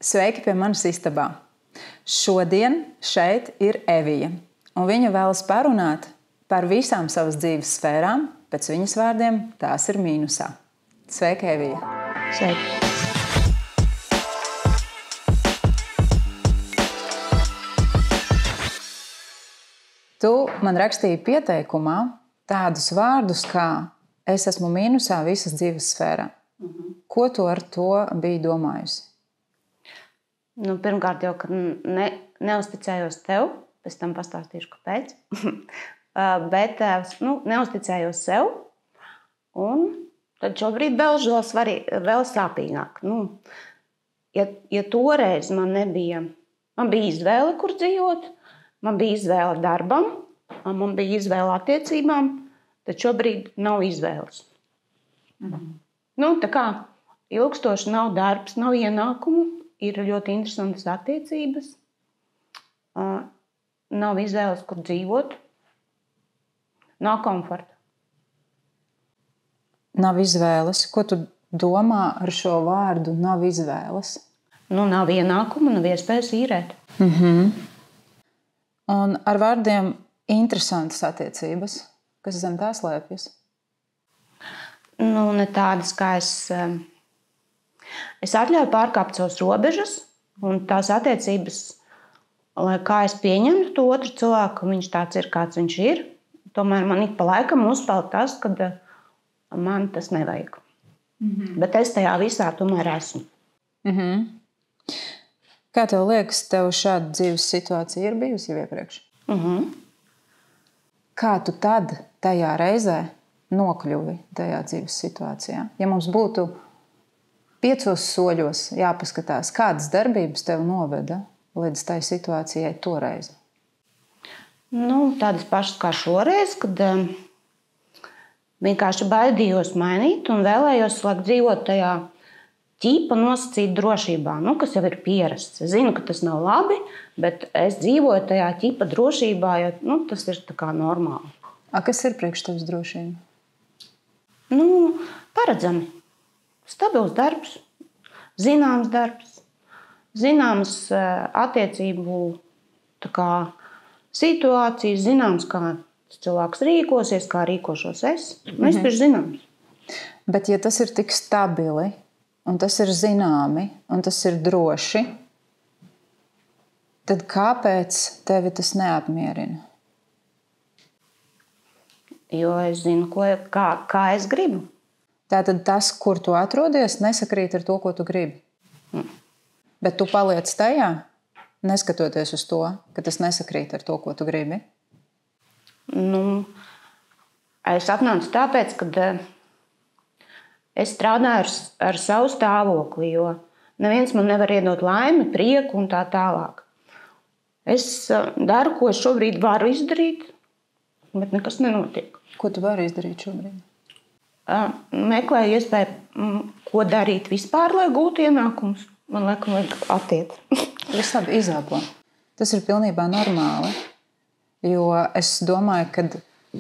Sveiki pie manas istabā. Šodien šeit ir Evija, un viņa vēlas parunāt par visām savas dzīves sfērām, pēc viņas vārdiem tās ir mīnusā. Sveika, Evija! Sveiki! Tu man rakstīji pieteikumā tādus vārdus, kā es esmu mīnusā visas dzīves sfērā. Ko tu ar to biji domājusi? Pirmkārt jau, ka neuzticējos tev, pēc tam pastāstīšu, kāpēc. Bet neuzticējos sev, un tad šobrīd vēl sāpīgāk. Ja toreiz man bija izvēle, kur dzīvot, man bija izvēle darbam, man bija izvēle attiecībām, tad šobrīd nav izvēles. Tā kā ilgstoši nav darbs, nav ienākumu, ir ļoti interesantas attiecības, nav izvēles, kur dzīvot, nav komforta. Nav izvēles. Ko tu domā ar šo vārdu nav izvēles? Nav ienākumu, nav iespējas īrēt. Un ar vārdiem interesantas attiecības, kas zem tā slēpjas? Ne tādas, kā es atļauju pārkāpt savas robežas, un tās attiecības, lai kā es pieņemtu to otru cilvēku, viņš tāds ir, kāds viņš ir, tomēr man ik pa laikam uzpeld tas, kad man tas nevajag. Bet es tajā visā tomēr esmu. Kā tev liekas, tev šāda dzīves situācija ir bijusi jau iepriekš? Kā tu tad tajā reizē nokļuvi tajā dzīves situācijā? Ja mums būtu 5 soļos jāpaskatās, kādas darbības tev noveda līdz tai situācijai toreiz? Tādas pašas kā šoreiz, kad vienkārši baidījos mainīt un vēlējos dzīvot tajā ķīpa nosacīt drošībā, kas jau ir pierasts. Es zinu, ka tas nav labi, bet es dzīvoju tajā ķīpa drošībā, jo tas ir tā kā normāli. Kas ir priekš tevis drošība? Paredzami. Stabils darbs, zināms darbs, zināmas attiecību situācijas, zināms, kā cilvēks rīkosies, kā rīkošos es. Vispār zināms. Bet ja tas ir tik stabili, un tas ir zināmi, un tas ir droši, tad kāpēc tevi tas neapmierina? Jo es zinu, kā es gribu. Tātad tas, kur tu atrodies, nesakrīt ar to, ko tu gribi. Bet tu paliec tajā, neskatoties uz to, ka tas nesakrīt ar to, ko tu gribi. Es atnācu tāpēc, ka es strādāju ar savu stāvokli, jo neviens man nevar iedot laimi, prieku un tā tālāk. Es daru, ko es šobrīd varu izdarīt, bet nekas nenotiek. Ko tu vari izdarīt šobrīd? Meklēju iespēju, ko darīt vispār, lai gūtu ienākumus. Man liekas, vajag attiet. Labi, izelpo. Tas ir pilnībā normāli, jo es domāju, ka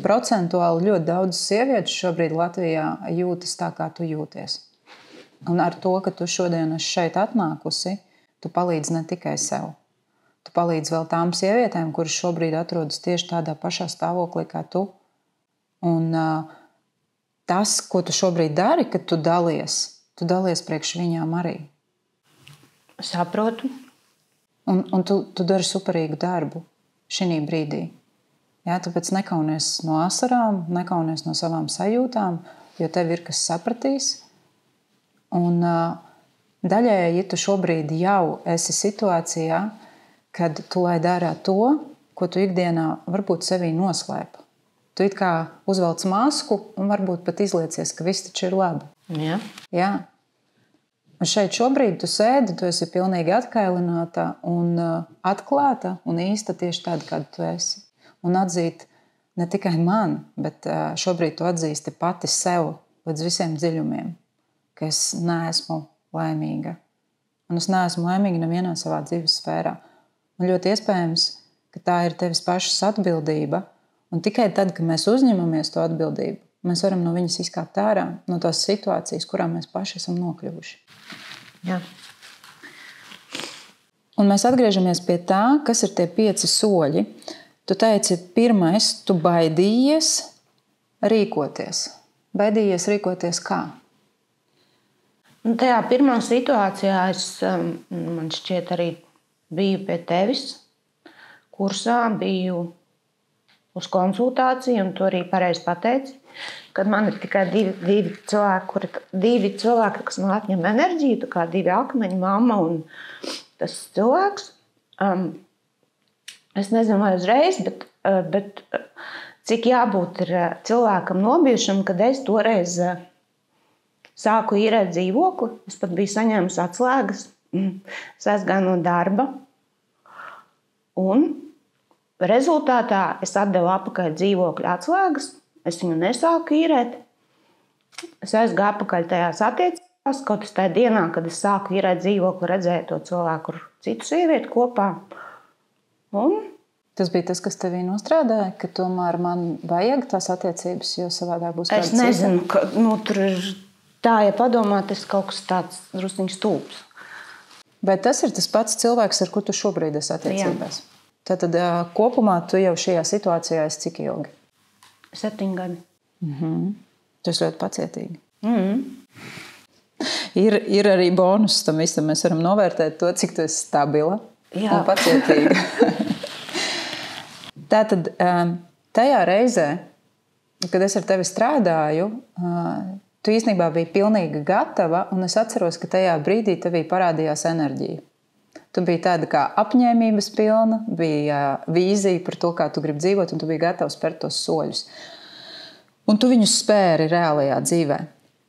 procentuāli ļoti daudz sievietes šobrīd Latvijā jūtas tā, kā tu jūties. Un ar to, ka tu šodien esi šeit atnākusi, tu palīdzi ne tikai sev. Tu palīdzi vēl tām sievietēm, kuras šobrīd atrodas tieši tādā pašā stāvoklī kā tu. Un tas, ko tu šobrīd dari, kad tu dalies priekš viņām arī. Saprotu. Un tu dari superīgu darbu šī brīdī. Jā, tāpēc nekaunies no asarām, nekaunies no savām sajūtām, jo tev ir kas sapratīs. Un daļēji, ja tu šobrīd jau esi situācijā, kad tu lai dara to, ko tu ikdienā varbūt sevī noslēp. Tu it kā uzvelc masku un varbūt pat izliecies, ka viss taču ir labi. Jā. Un šeit šobrīd tu sēdi, tu esi pilnīgi atkailināta un atklāta un īsta tieši tāda, kāda tu esi. Un atzīt ne tikai man, bet šobrīd tu atzīsti pati sev līdz visiem dziļumiem, ka es neesmu laimīga. Un es neesmu laimīga nevienā savā dzīves sfērā. Un ļoti iespējams, ka tā ir tevis pašas atbildība. Un tikai tad, kad mēs uzņemamies to atbildību, mēs varam no viņas izkāpt ārā, no tās situācijas, kurā mēs paši esam nokļuvuši. Jā. Un mēs atgriežamies pie tā, kas ir tie 5 soļi. Tu teici, pirmais, tu baidījies rīkoties. Baidījies rīkoties kā? Tajā pirmā situācijā man šķiet arī biju pie tevis kursā, biju uz konsultāciju, un tu arī pareizi pateici, kad man ir tikai divi cilvēki, kas man atņem enerģiju, tā kā 2 akmeņi, mamma un tas cilvēks. Es nezinu, vai uzreiz, bet cik jābūt ir cilvēkam nobijušam, kad es toreiz sāku īrēt dzīvokli. Es pat biju saņēmusi atslēgas, es aizgāju no darba. Un rezultātā es atdevu atpakaļ dzīvokļa atslēgas. Es viņu nesāku īrēt. Es aizgāju atpakaļ tajās attiecībās, kaut es tajā dienā, kad es sāku īrēt dzīvokli, redzēju to cilvēku ar citu sievieti kopā. Un tas bija tas, kas tevī nostrādāja, ka tomēr man vajag tās attiecības, jo savādāk būs kāds cits. Es nezinu, ka tur ir tā, ja padomā, tas kaut kas tāds drusciņš stulbs. Bet tas ir tas pats cilvēks, ar kur tu šobrīd esi attiecībās. Tātad kopumā tu jau šajā situācijā esi cik ilgi? 7 gadi. Tas ļoti pacietīgi. Ir arī bonus tam visam. Mēs varam novērtēt to, cik tu esi stabila un pacietīga. Tātad tajā reizē, kad es ar tevi strādāju, tu īstenībā biji pilnīgi gatava, un es atceros, ka tajā brīdī tevī parādījās enerģija. Tu biji tāda kā apņēmības pilna, bija vīzija par to, kā tu gribi dzīvot, un tu biji gatavs spērt tos soļus. Un tu viņus spēri reālajā dzīvē.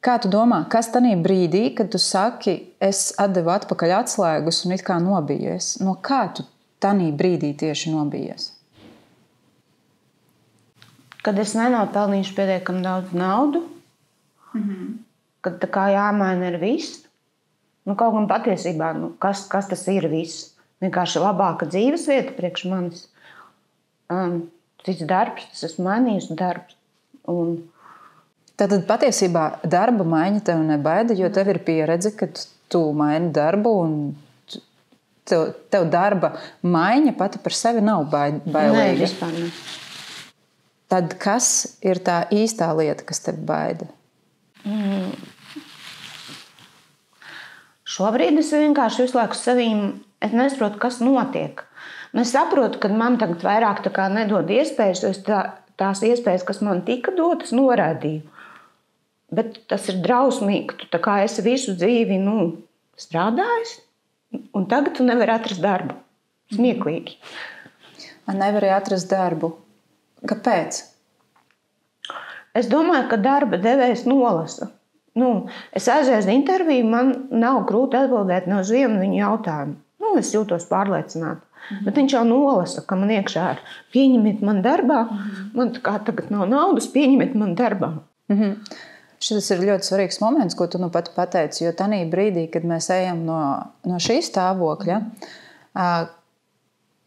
Kā tu domā, kas tanī brīdī, kad tu saki, es atdevu atpakaļ atslēgas un it kā nobijies? No kā tu tanī brīdī tieši nobijies? Kad es nenopelnīšu pietiekami daudz naudu, kad tā kā jāmaina ir viss. Kaut gan patiesībā, kas tas ir viss? Vienkārši labāka dzīvesvieta priekš manis. Cits darbs, tas esmu mainījis darbs. Tātad patiesībā darba maiņa tev nebaida, jo tev ir pieredze, ka tu maini darbu un tev darba maiņa pati par sevi nav bailīga. Nē, vispār ne. Tad kas ir tā īstā lieta, kas tev baida? Šobrīd es vienkārši visu laiku sevīm, es nesaprotu, kas notiek. Es saprotu, ka man tagad vairāk tā kā nedod iespējas, jo es tās iespējas, kas man tika dotas, noraidīju. Bet tas ir drausmīgi, ka tu tā kā esi visu dzīvi strādājis, un tagad tu nevari atrast darbu. Smieklīgi. Nevari atrast darbu. Kāpēc? Es domāju, ka darba devējs nolasa. Es aizēju uz interviju, man nav grūti atbildēt ne uz vienu viņu jautājumu. Es jūtos pārliecināta. Bet viņš jau nolasa, ka man iekšā ir pieņemiet man darbā. Man tā kā tagad nav naudas, pieņemiet man darbā. Šis ir ļoti svarīgs moments, ko tu nu pat pateici, jo tanī brīdī, kad mēs ejam no šī stāvokļa,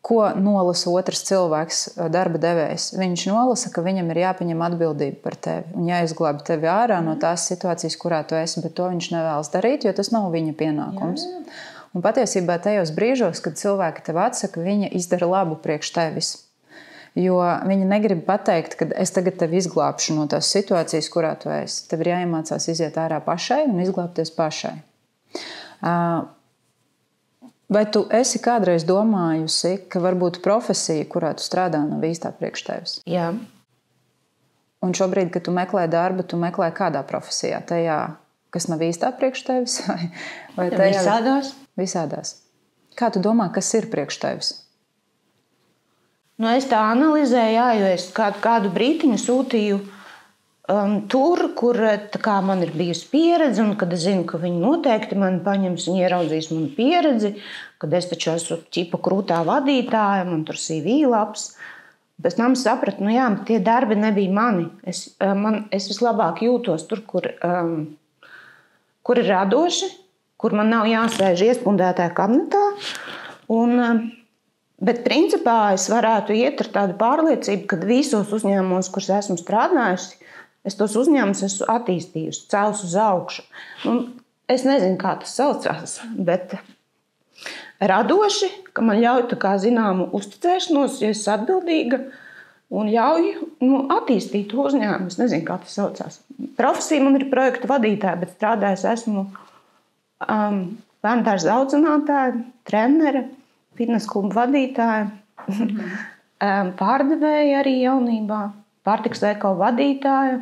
ko nolasa otrs cilvēks, darba devējs? Viņš nolasa, ka viņam ir jāpieņem atbildība par tevi un jāizglābj tevi ārā no tās situācijas, kurā tu esi, bet to viņš nevēlas darīt, jo tas nav viņa pienākums. Jā. Un patiesībā tajos brīžos, kad cilvēki tev atsaka, viņa izdara labu priekš tevis. Jo viņi negrib pateikt, ka es tagad tevi izglābšu no tās situācijas, kurā tu esi. Tev ir jāiemācās iziet ārā pašai un izglābties pašai. Vai tu esi kādreiz domājusi, ka varbūt profesija, kurā tu strādā, nav īstā priekš tevis? Jā. Un šobrīd, kad tu meklē darbu, tu meklē kādā profesijā? Tajā, kas nav īstā priekš tevis? Vai tajā? Visādās. Visādās. Kā tu domā, kas ir priekš tevis? Es tā analizēju, jo es kādu brītiņu sūtīju tur, kur man ir bijusi pieredze, un kad es zinu, ka viņi noteikti mani paņems un ieraudzīs manu pieredzi, kad es taču esmu ķipa krūtā vadītāja, man tur CV laps. Pēc tam sapratu, tie darbi nebija mani. Es vislabāk jūtos tur, kur ir radoši, kur man nav jāsēž iespundētāja kabinetā. Bet principā es varētu iet ar tādu pārliecību, ka visos uzņēmumos, kurus esmu strādājusi, es tos uzņēmumus esmu attīstījusi, cēlus uz augšu. Es nezinu, kā tas saucās, bet radoši, ka man ļauj tā kā zināmu uzticēšanos, ja es atbildīga un ļauj attīstīt to uzņēmumu. Es nezinu, kā tas saucās. Profesija man ir projektu vadītāja, bet strādājis esmu bērndārza audzinātāja, trenere, fitnes klubu vadītāja, pārdevēja arī jaunībā, pārtikas veikalu vadītāja,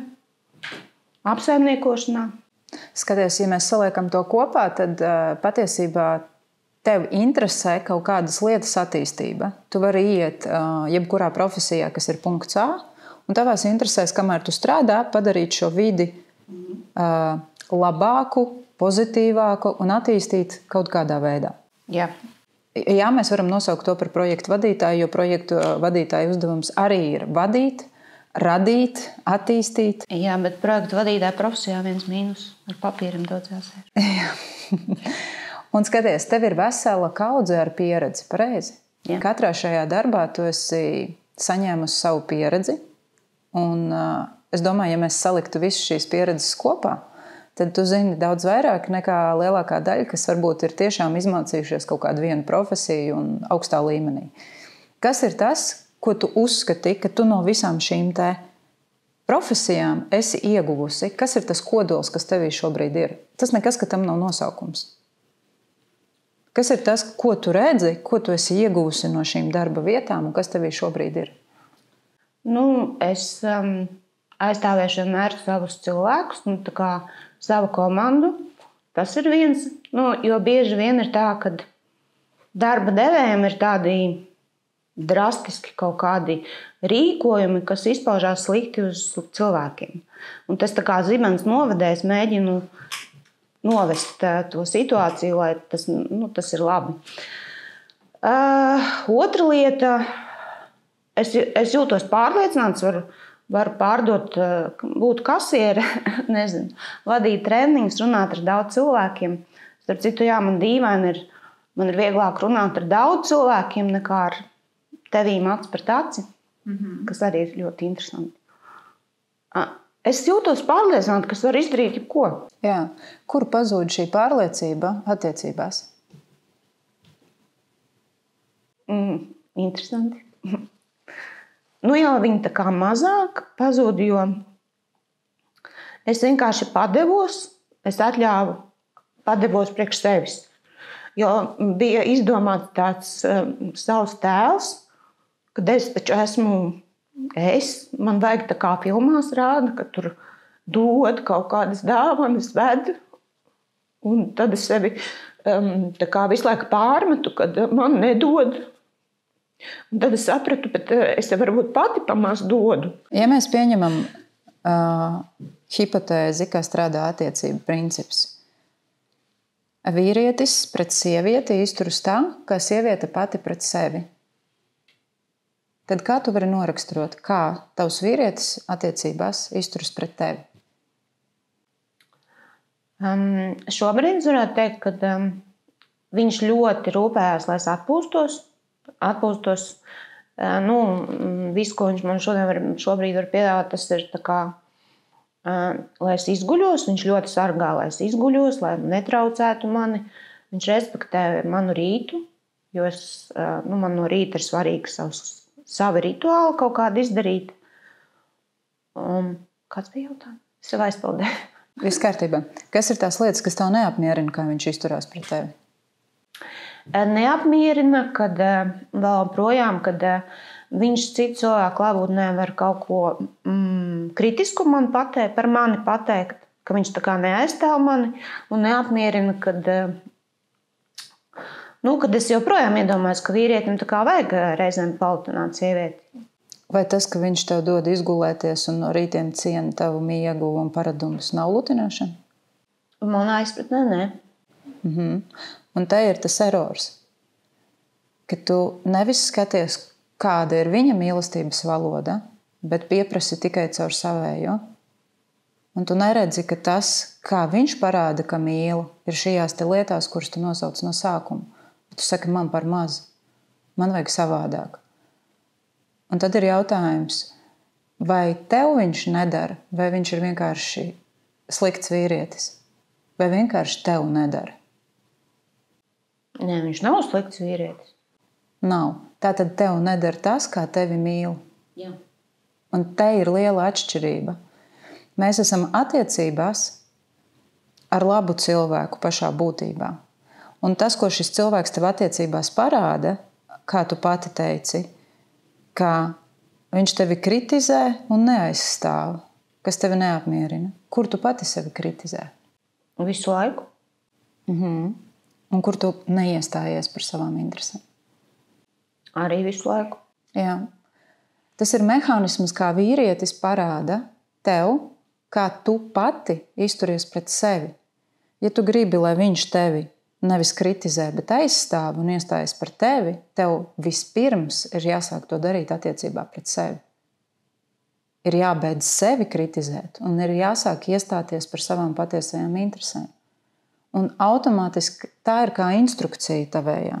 apsaimniekošanā. Skaties, ja mēs saliekam to kopā, tad patiesībā tev interesē kaut kādas lietas attīstība. Tu vari iet jebkurā profesijā, kas ir punkts A, un tavās interesēs, kamēr tu strādā, padarīt šo vidi labāku, pozitīvāku un attīstīt kaut kādā veidā. Jā. Jā, mēs varam nosaukt to par projektu vadītāju, jo projektu vadītāja uzdevums arī ir vadīt, radīt, attīstīt. Jā, bet projektu vadītāja profesijā viens mīnus ar papīram daudz jāsēž. Jā. Un skaties, tev ir vesela kaudze ar pieredzi, pareizi? Jā. Katrā šajā darbā tu esi saņēmusi savu pieredzi. Un es domāju, ja mēs saliktu visas šīs pieredzes kopā, tad tu zini daudz vairāk nekā lielākā daļa, kas varbūt ir tiešām izmācījušies kaut kādu vienu profesiju un augstā līmenī. Kas ir tas, ko tu uzskati, ka tu no visām šīm te profesijām esi ieguvusi? Kas ir tas kodols, kas tevī šobrīd ir? Tas nekas, ka tam nav nosaukums. Kas ir tas, ko tu redzi, ko tu esi ieguvusi no šīm darba vietām un kas tevī šobrīd ir? Es aizstāvēšu vienmēr savus cilvēkus, tā kā savu komandu. Tas ir viens, jo bieži vien ir tā, ka darba devējiem ir tādi drastiski kaut kādi rīkojumi, kas izpaužās slikti uz cilvēkiem. Un tas tā kā zibens novadējs mēģinu novest to situāciju, lai tas ir labi. Otra lieta, es jūtos pārliecināts, varu pārdot, būt kasiere, nezinu, vadīt treniņus, runāt ar daudz cilvēkiem. Starp citu, jā, man ir vieglāk runāt ar daudz cilvēkiem nekā ar tevīm acis pret aci, kas arī ir ļoti interesanti. Es jūtos pārliecināta, ka es varu izdarīt jebko. Jā. Kur pazūd šī pārliecība attiecībās? Interesanti. Jau viņi tā kā mazāk pazuda, jo es vienkārši padevos, es padevos priekš sevis. Jo bija izdomāts tāds savs tēls, kad es taču esmu man vajag tā kā filmās rāda, ka tur dod kaut kādas dāvanas, ved, un tad es sevi tā kā visu laiku pārmetu, kad man nedod. Un tad es sapratu, bet es varbūt pati pamaz dodu. Ja mēs pieņemam hipotēzi, kā strādā attiecību princips, vīrietis pret sievieti izturas tā, kā sieviete pati pret sevi. Tad kā tu vari noraksturot, kā tavs vīrietis attiecībās izturas pret tevi? Šobrīd es varētu teikt, ka viņš ļoti rūpējās, lai es atpūstos. Viss, ko viņš man šobrīd var piedāvāt, tas ir tā kā, lai es izguļos. Viņš ļoti sargā, lai es izguļos, lai netraucētu mani. Viņš respektē manu rītu, jo man no rīta ir svarīgi savi rituāli kaut kādi izdarīt. Kāds bija jautājums? Es jau aizpildēju. Viss kārtībā. Kas ir tās lietas, kas tev neapmierina, kā viņš izturās pret tevi? Neapmierina, kad vēl projām, kad viņš citu cilvēku klātbūtnē var kaut ko kritisku par mani pateikt, ka viņš tā kā neaizstāv mani, un neapmierina, kad es joprojām iedomājos, ka vīrietim tā kā vajag reizēm paltināt sievieti. Vai tas, ka viņš tev dod izgulēties un no rītiem ciena tavu miegu un paradumus, nav lutināšana? Manā izpratnē, nē. Un te ir tas erors, ka tu nevis skaties, kāda ir viņa mīlestības valoda, bet pieprasi tikai caur savējo. Un tu neredzi, ka tas, kā viņš parāda, ka mīl, ir šajās te lietās, kuras tu nosauc no sākuma. Tu saki, man par maz, man vajag savādāk. Un tad ir jautājums, vai tev viņš nedara, vai viņš ir vienkārši slikts vīrietis, vai vienkārši tev nedara? Nē, viņš nav slikts vīrietis. Nav. Tātad tev nedara tas, kā tevi mīl. Jā. Un te ir liela atšķirība. Mēs esam attiecībās ar labu cilvēku pašā būtībā. Un tas, ko šis cilvēks tev attiecībās parāda, kā tu pati teici, ka viņš tevi kritizē un neaizstāv, kas tevi neapmierina. Kur tu pati sevi kritizē? Visu laiku. Un kur tu neiestājies par savām interesēm? Arī visu laiku. Jā. Tas ir mehānisms, kā vīrietis parāda tev, kā tu pati izturies pret sevi. Ja tu gribi, lai viņš tevi nevis kritizē, bet aizstāv un iestājas par tevi, tev vispirms ir jāsāk to darīt attiecībā pret sevi. Ir jābeidz sevi kritizēt un ir jāsāk iestāties par savām patiesajām interesēm. Un automātiski tā ir kā instrukcija tavējā.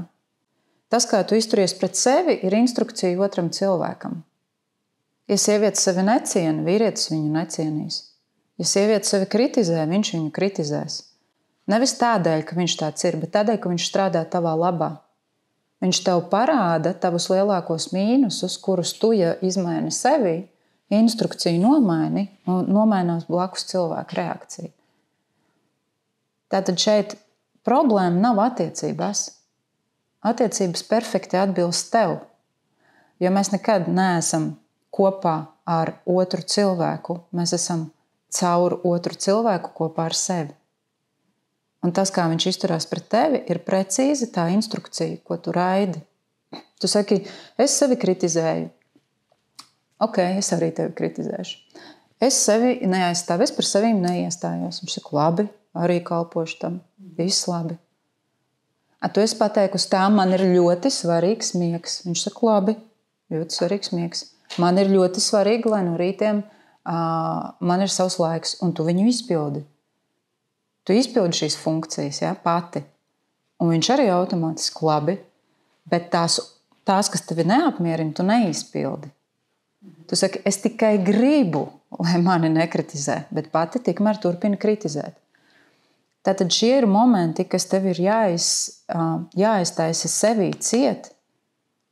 Tas, kā tu izturies pret sevi, ir instrukcija otram cilvēkam. Ja sieviete sevi neciena, vīrietis viņu necienīs. Ja sieviete sevi kritizē, viņš viņu kritizēs. Nevis tādēļ, ka viņš tāds ir, bet tādēļ, ka viņš strādā tavā labā. Viņš tev parāda tavus lielākos mīnusus, kurus tu, ja izmaini sevi, instrukciju nomaini un nomainās blakus cilvēka reakcija. Tātad šeit problēma nav attiecībās. Attiecības perfekti atbilst tev. Jo mēs nekad neesam kopā ar otru cilvēku. Mēs esam caur otru cilvēku kopā ar sevi. Un tas, kā viņš izturās pret tevi, ir precīzi tā instrukcija, ko tu raidi. Tu saki, es sevi kritizēju. Ok, es arī tevi kritizēšu. Es sevi neaizstāvu, es par sevi neiestājos. Viņš saka, labi, arī kalpošu tam. Viss labi. Tu esi pateikusi tā, man ir ļoti svarīgs miegs. Viņš saka, labi, ļoti svarīgs miegs. Man ir ļoti svarīgi, lai no rītiem man ir savs laiks, un tu viņu izpildi. Tu izpildi šīs funkcijas, ja, pati. Un viņš arī automātiski labi, bet tās, kas tevi neapmierina, tu neizpildi. Tu saki, es tikai gribu, lai mani nekritizē, bet pati tikmēr turpina kritizēt. Tātad šie ir momenti, kas tev ir jāiztaisa sevī ciet,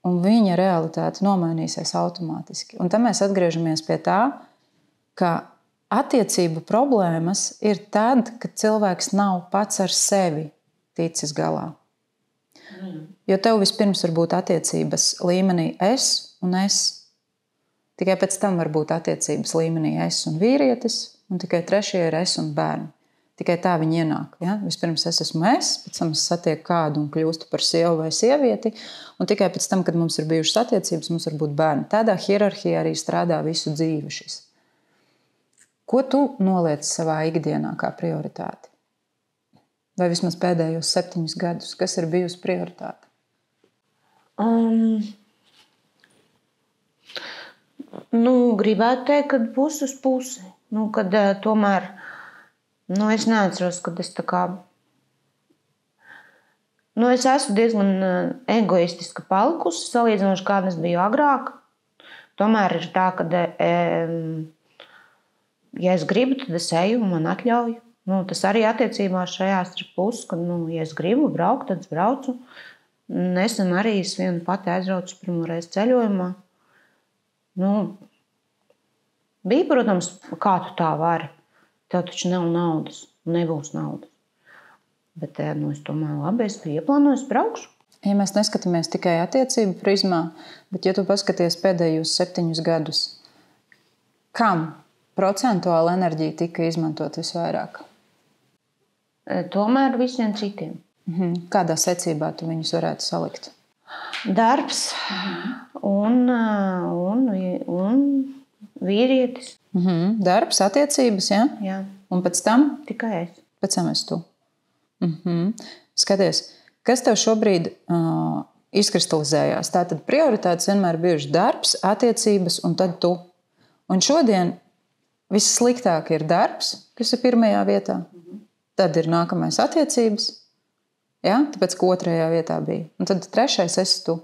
un viņa realitāte nomainīsies automātiski. Un tad mēs atgriežamies pie tā, ka attiecību problēmas ir tad, kad cilvēks nav pats ar sevi ticis galā. Jo tev vispirms var būt attiecības līmenī es un es. Tikai pēc tam var būt attiecības līmenī es un vīrietis, un tikai trešie ir es un bērni. Tikai tā viņi ienāk. Ja? Vispirms es esmu es, pēc tam es satieku kādu un kļūstu par sievu vai sievieti, un tikai pēc tam, kad mums ir bijušas attiecības, mums var būt bērni. Tādā hierarhijā arī strādā visu dzīvi šis. Ko tu noliec savā ikdienā kā prioritāti? Vai vismaz pēdējos 7 gadus? Kas ir bijusi prioritāte? Gribētu teikt, ka pusi uz pusi. Kad tomēr es neatceros, kad es tā kā... es esmu diezgan egoistiska palikusi, salīdzinoši kāda es biju agrāk. Tomēr ir tā, ka, ja es gribu, tad es eju un man atļauju. Tas arī attiecībās šajās ir puses, kad, ja es gribu braukt, tad es braucu. Nesen arī es vienu pati aizbraucu pirmoreiz ceļojumā. Bija, protams, kā tu tā vari. Tev taču nav naudas, nebūs naudas. Bet es domāju, labi, es ieplānoju, es braukšu. Ja mēs neskatāmies tikai attiecību prizmā, bet ja tu paskaties pēdējos 7 gadus, kam procentuāla enerģija tika izmantot visvairāk? Tomēr visiem citiem. Kādā secībā tu viņus varētu salikt? Darbs un vīrietis. Darbs, attiecības, ja? Jā. Un pēc tam? Tikai es. Pēc tam es tu. Skaties, kas tev šobrīd izkristalizējās? Tātad prioritātes vienmēr bijušas darbs, attiecības un tad tu. Un šodien vissliktāk ir darbs, kas ir pirmajā vietā. Tad ir nākamais attiecības, ja? Tāpēc, ka otrajā vietā bija. Un tad trešais esi tu.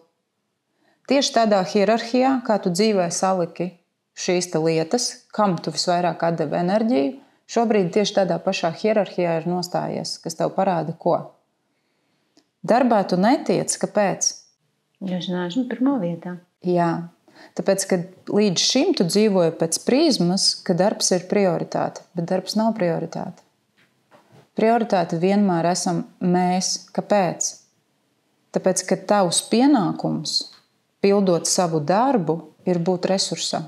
Tieši tādā hierarhijā, kā tu dzīvē saliki šīs lietas, kam tu visvairāk atdevi enerģiju, šobrīd tieši tādā pašā hierarhijā ir nostājies, kas tev parāda ko. Darbā tu netiec, kāpēc? Jo es neesmu pirmā vietā. Jā, tāpēc, ka līdz šim tu dzīvoji pēc prizmas, ka darbs ir prioritāte, bet darbs nav prioritāte. Prioritāte vienmēr esam mēs. Kāpēc? Tāpēc, ka tavs pienākums, pildot savu darbu, ir būt resursam.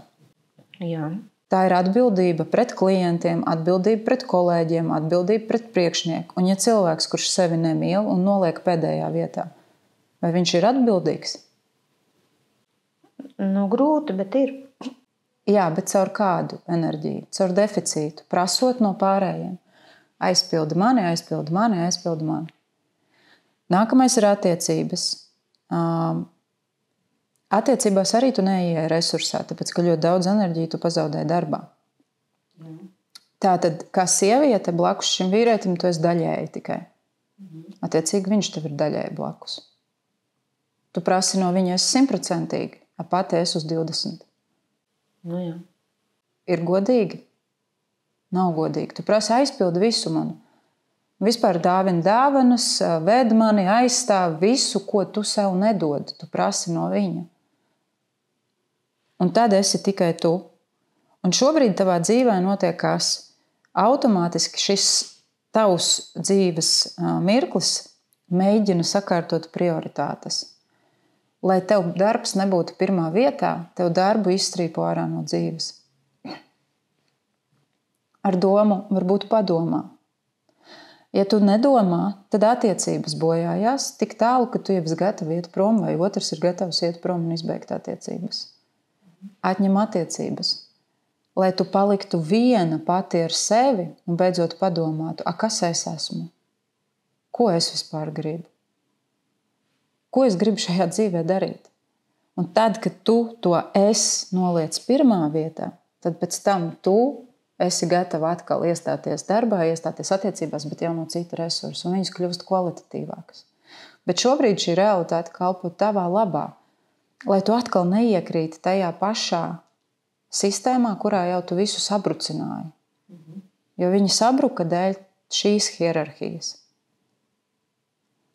Jā. Tā ir atbildība pret klientiem, atbildība pret kolēģiem, atbildība pret priekšnieku. Un ja cilvēks, kurš sevi nemīl un noliek pēdējā vietā, vai viņš ir atbildīgs? Nu, grūti, bet ir. Jā, bet caur kādu enerģiju? Caur deficītu, prasot no pārējiem. Aizpildi mani, aizpildi mani, aizpildi mani. Nākamais ir attiecības. Attiecībās arī tu neieeji resursā, tāpēc, ka ļoti daudz enerģiju tu pazaudēji darbā. Tātad, kā sieviete blakus šim vīrietim, tu esi daļēji tikai. Attiecīgi, viņš tev ir daļēji blakus. Tu prasi no viņa esi 100%, a pati esi uz 20%. Nu, jā. Ir godīgi? Nav godīgi. Tu prasi aizpildi visu manu. Vispār dāvini dāvanas, ved mani, aizstāv visu, ko tu sev nedod. Tu prasi no viņa. Un tad esi tikai tu. Un šobrīd tavā dzīvē notiek kas? Automātiski šis tavs dzīves mirklis mēģina sakārtot prioritātes. Lai tev darbs nebūtu pirmā vietā, tev darbu izstrīpo ārā no dzīves. Ar domu varbūt padomā. Ja tu nedomā, tad attiecības bojājās tik tālu, ka tu jau esi gatavs iet prom, vai otrs ir gatavs iet prom un izbeigt attiecības. Atņem attiecības. Lai tu paliktu viena pati ar sevi un beidzot padomātu, kas es esmu? Ko es vispār gribu? Ko es gribu šajā dzīvē darīt? Un tad, kad tu to es noliec pirmā vietā, tad pēc tam tu esi gatava atkal iestāties darbā, iestāties attiecībās, bet jau no cita resursa, un viņas kļūst kvalitatīvākas. Bet šobrīd šī realitāte kalpo tavā labā, lai tu atkal neiekrīti tajā pašā sistēmā, kurā jau tu visu sabrucināji. Jo viņi sabruka dēļ šīs hierarhijas.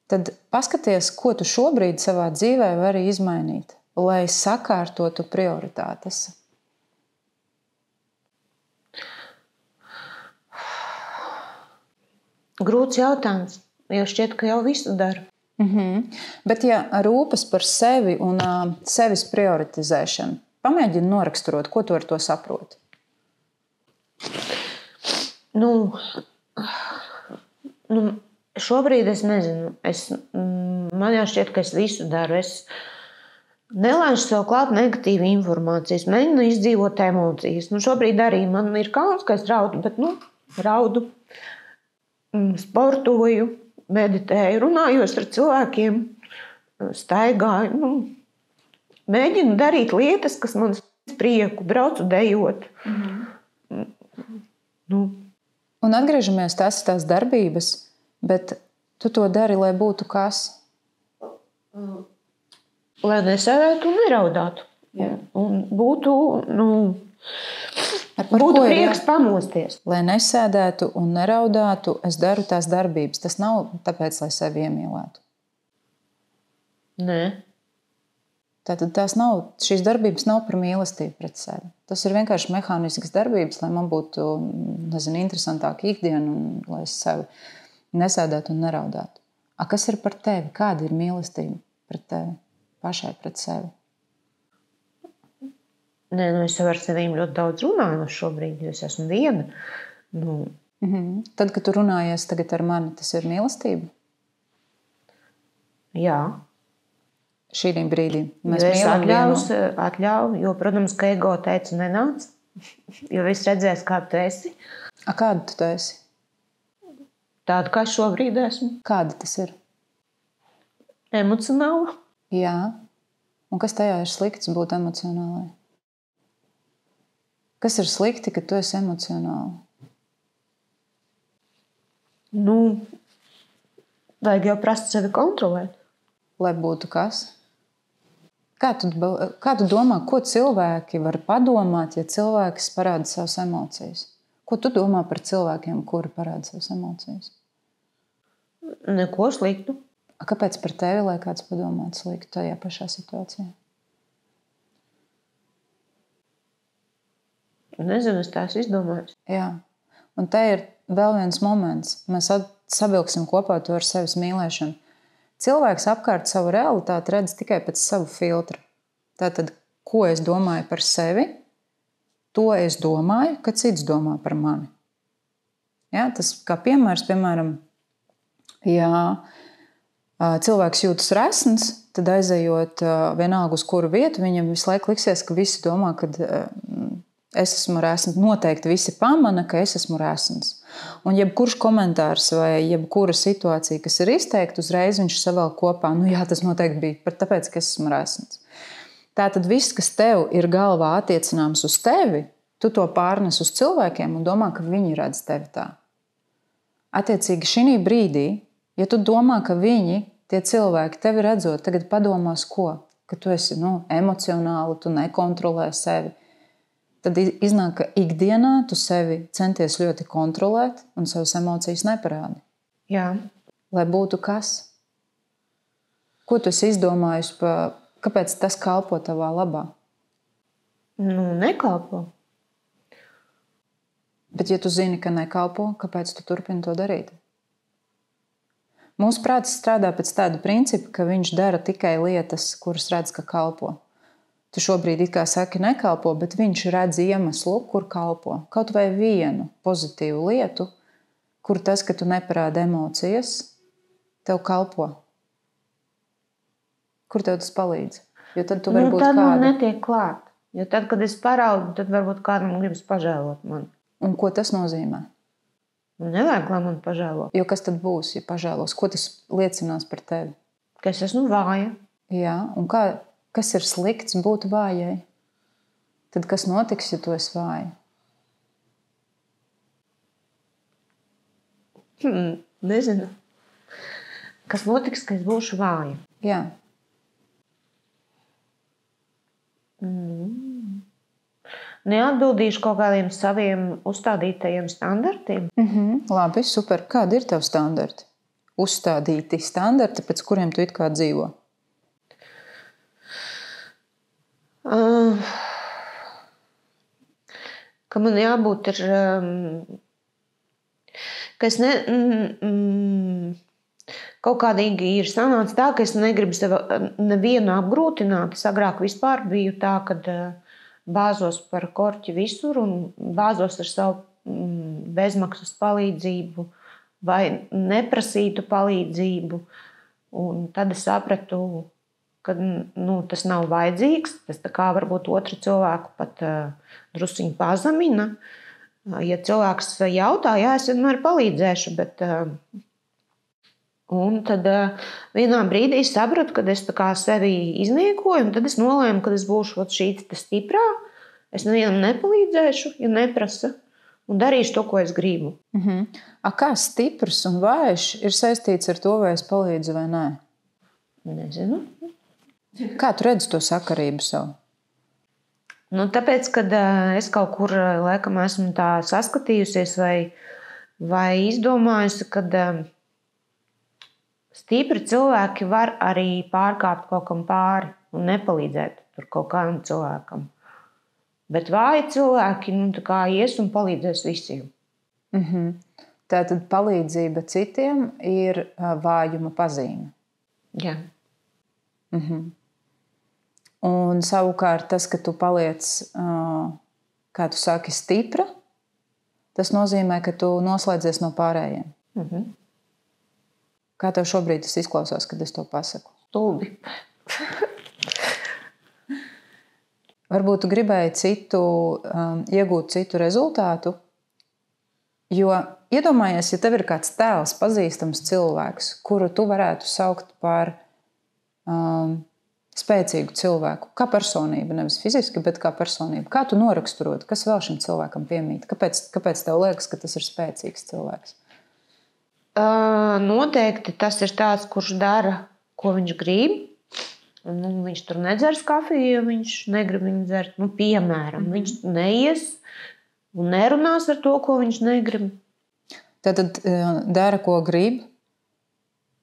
Tad paskaties, ko tu šobrīd savā dzīvē vari izmainīt, lai sakārtotu prioritātes. Grūts jautājums, jo šķiet, ka jau visu daru. Bet ja rūpes par sevi un sevis prioritizēšanu, pamēģini noraksturot, ko tu ar to saproti. Šobrīd es nezinu. Man jau šķiet, ka es visu daru. Es nelaižu sev klāt negatīvu informāciju. Es mēģinu izdzīvot emocijas. Šobrīd arī man ir kauns, ka es raudu, bet raudu. Sportoju, meditēju, runājos ar cilvēkiem, staigāju. Mēģinu darīt lietas, kas man sniedz prieku, braucu dejot. Un atgriežamies tās darbības, bet tu to dari, lai būtu kas? Lai nesēdētu un neraudātu. Un būtu, būtu prieks pamosties. Lai nesēdētu un neraudātu, es daru tās darbības. Tas nav tāpēc, lai sevi iemīlētu. Nē. Tātad šīs darbības nav par mīlestību pret sevi. Tas ir vienkārši mehānisks darbības, lai man būtu, interesantāka ikdiena un lai es sevi nesēdētu un neraudātu. Kas ir par tevi? Kāda ir mīlestība pret tevi? Pašai pret sevi? Nē, es jau ar sevīm ļoti daudz runāju šobrīd, jo es esmu viena. Tad, kad tu runājies tagad ar mani, tas ir mīlestība? Jā. Šī brīdī mēs atļauju, jo, protams, ka ego teica nenāc, jo viss redzēs, kādu tu esi. Kādu tu esi? Tādu, kā es šobrīd esmu. Kāda tas ir? Emocionāla. Jā. Un kas tajā ir slikts būt emocionālai? Kas ir slikti, ka tu esi emocionāli? Vajag jau prast sevi kontrolēt. Lai būtu kas? Kā tu domā, ko cilvēki var padomāt, ja cilvēks parāda savas emocijas? Ko tu domā par cilvēkiem, kuri parāda savas emocijas? Neko sliktu. Kāpēc par tevi, lai kāds padomātu slikti tajā pašā situācijā? Nezinu, es tās izdomāju. Jā. Un te ir vēl viens moments. Mēs savilksim kopā to ar sevis mīlēšanu. Cilvēks apkārt savu realitāti redz tikai pēc savu filtru. Tātad, ko es domāju par sevi, to es domāju, ka cits domā par mani. Ja, tas kā piemērs, piemēram, ja cilvēks jūtas resns, tad aizejot vienalga uz kuru vietu, viņam visu laiku liksies, ka visi domā, ka es esmu resns. Noteikti visi pamana, ka es esmu resns. Un jebkurš komentārs vai jebkura situācija, kas ir izteikta, uzreiz viņš savēl kopā. Nu jā, tas noteikti bija tāpēc, ka es esmu resns. Tātad viss, kas tev ir galvā attiecināms uz tevi, tu to pārnes uz cilvēkiem un domā, ka viņi redz tevi tā. Attiecīgi šī brīdī, ja tu domā, ka viņi, tie cilvēki, tevi redzot, tagad padomās ko? Ka tu esi emocionāli, tu nekontrolē sevi. Tad iznāk, ka ikdienā tu sevi centies ļoti kontrolēt un savas emocijas neparādi. Jā. Lai būtu kas? Ko tu esi izdomājusi, kāpēc tas kalpo tavā labā? Nekalpo. Bet ja tu zini, ka nekalpo, kāpēc tu turpini to darīt? Mūsu prāts strādā pēc tāda principa, ka viņš dara tikai lietas, kuras redz, ka kalpo. Tu šobrīd it kā saki nekalpo, bet viņš redz iemeslu, kur kalpo. Kaut vai vienu pozitīvu lietu, kur tas, ka tu neparādi emocijas, tev kalpo. Kur tev tas palīdz? Jo tad tu varbūt tad man kādu... netiek klāt. Jo tad, kad es paraudu, tad varbūt kādam gribas pažēlot mani. Un ko tas nozīmē? Nevajag, lai man pažēlo. Jo kas tad būs, ja pažēlos? Ko tas liecinās par tevi? Ka es esmu vāja. Jā, un kas ir slikts būt vājai? Tad kas notiks, ja tu esi vāja? Nezinu. Kas notiks, ka es būšu vāja? Jā. Neatbildīšu kaut kādiem saviem uzstādītajiem standartiem. Labi, super. Kādi ir tavi standarti? Uzstādīti standarti, pēc kuriem tu it kā dzīvo? Ka man jābūt ir, ka es kaut kādīgi ir sanācis tā, ka es negribu sev nevienu apgrūtināt. Es agrāk vispār biju tā, kad bāzos par korķi visur un bāzos ar savu bezmaksas palīdzību vai neprasītu palīdzību. Un tad es sapratu, ka tas nav vajadzīgs. Tas tā kā varbūt otru cilvēku pat drusciņu pazemina. Ja cilvēks jautā, jā, es vienmēr palīdzēšu, bet... Un tad vienā brīdī es sapratu, ka es tā kā sevi izniekoju, un tad es nolēmu, ka es būšu šī stiprā. Es nevienam nepalīdzēšu, ja neprasa, un darīšu to, ko es gribu. Kā stiprs un vājš ir saistīts ar to, vai es palīdzu vai nē? Nezinu. Kā tu redzi to sakarību savu? Tāpēc, kad es kaut kur laikam esmu tā saskatījusies vai izdomājusi, kad stipri cilvēki var arī pārkāpt kaut kam pāri un nepalīdzēt tur kaut kādam cilvēkam. Bet vāji cilvēki tā kā ies un palīdzēs visiem. Tātad palīdzība citiem ir vājuma pazīme. Jā. Un savukārt tas, ka tu paliec, kā tu saki, stipra, tas nozīmē, ka tu noslēdzies no pārējiem. Kā tev šobrīd tas izklausās, kad es to pasaku? Stulbi. Varbūt tu gribēji iegūt citu rezultātu, jo iedomājies, ja tev ir kāds tēls, pazīstams cilvēks, kuru tu varētu saukt par spēcīgu cilvēku, kā personību, nevis fiziski, bet kā personību. Kā tu noraksturot? Kas vēl šim cilvēkam piemīt? Kāpēc tev liekas, ka tas ir spēcīgs cilvēks? Noteikti tas ir tāds, kurš dara, ko viņš grib. Viņš tur nedzers kafiju, ja viņš negrib viņu dzert. Piemēram, viņš neies un nerunās ar to, ko viņš negrib. Tad dara, ko grib,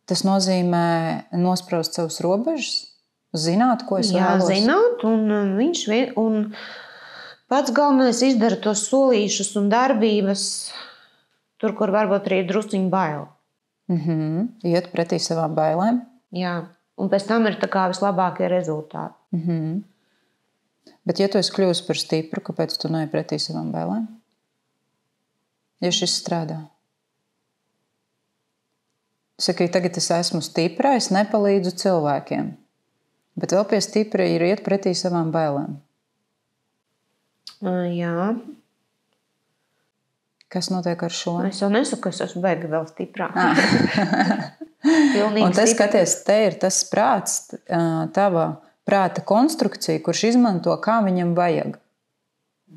Tas nozīmē nospraust savus robežas, zināt, ko es vēlos. Jā, zināt, un un pats galvenais izdara tos solīšus un darbības tur, kur varbūt arī ir drusciņi bail. Iet pretī savām bailēm. Jā, un pēc tam ir tā kā vislabākie rezultāti. Bet, ja tu esi kļuvusi par stipru, kāpēc tu neej pretī savām bailēm? Ja šis strādā. Saka, tagad es esmu stipra, es nepalīdzu cilvēkiem. Bet vēl pie stipra ir iet pretī savām bailēm. Jā. Kas notiek ar šo? Es jau nesaku, ka es esmu baigi vēl stiprāk. Un te skaties, te ir tas prāts, tava prāta konstrukcija, kurš izmanto, kā viņam vajag.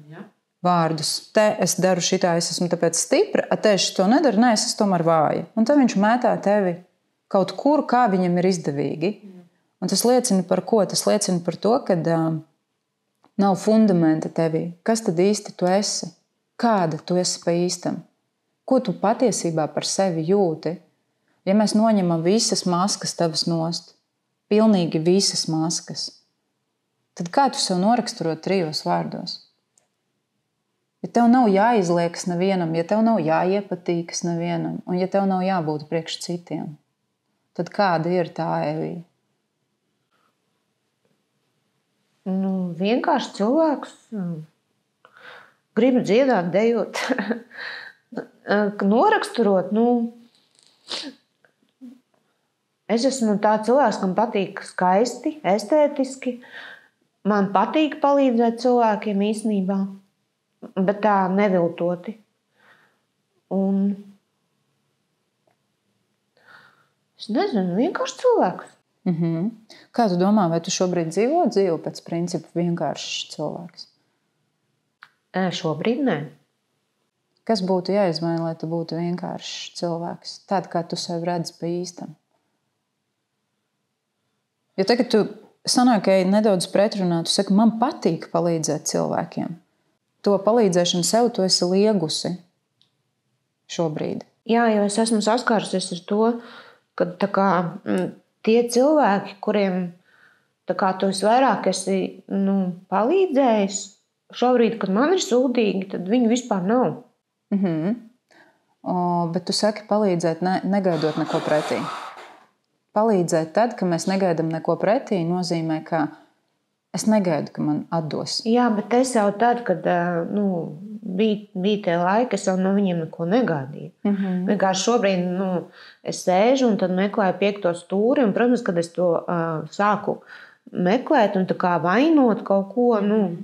Jā. Vārdus. Te es daru šitā, es esmu tāpēc stipra, te es to nedaru, nē, es esmu tomēr vāja. Un tad viņš mētā tevi kaut kur, kā viņam ir izdevīgi. Un tas liecina par ko? Tas liecina par to, ka nav fundamenta tevī. Kas tad īsti tu esi? Kāda tu esi pa īstam? Ko tu patiesībā par sevi jūti? Ja mēs noņemam visas maskas tavas nost, pilnīgi visas maskas, tad kā tu sev noraksturot 3 vārdos? Ja tev nav jāizliekas nevienam, ja tev nav jāiepatīkas nevienam, un ja tev nav jābūt priekš citiem, tad kāda ir tā Evija? Vienkārši cilvēks grib dziedāt, dejot, noraksturot. Es esmu tāds cilvēks, kam patīk skaisti, estētiski. Man patīk palīdzēt cilvēkiem īstenībā, bet tā neviltoti. Un es nezinu, vienkārši cilvēks. Kā tu domā, vai tu šobrīd dzīvo dzīvi pēc principa vienkāršs cilvēks? Šobrīd nē. Kas būtu jāizmaina, lai tu būtu vienkāršs cilvēks? Tāda, kā tu sev redzi pa īstam. Jo tagad tu sanākai nedaudz pretrunā, tu saki, man patīk palīdzēt cilvēkiem. To palīdzēšanu sev tu esi liegusi šobrīd. Jā, jo es esmu saskārusies ar to, ka tā kā tie cilvēki, kuriem tā kā tu vairāk esi palīdzējis, šobrīd, kad man ir sūdīgi, tad viņu vispār nav. Bet tu saki palīdzēt, negaidot neko pretī. Palīdzēt tad, kad mēs negaidām neko pretī, nozīmē, ka es negaidu, ka man atdos. Jā, bet es jau tad, kad bija tie laiki, es jau no viņiem neko negaidīju. Vienkārši šobrīd es sēžu un tad meklēju 5. stūri. Un, protams, kad es to sāku meklēt un tā kā vainot kaut ko,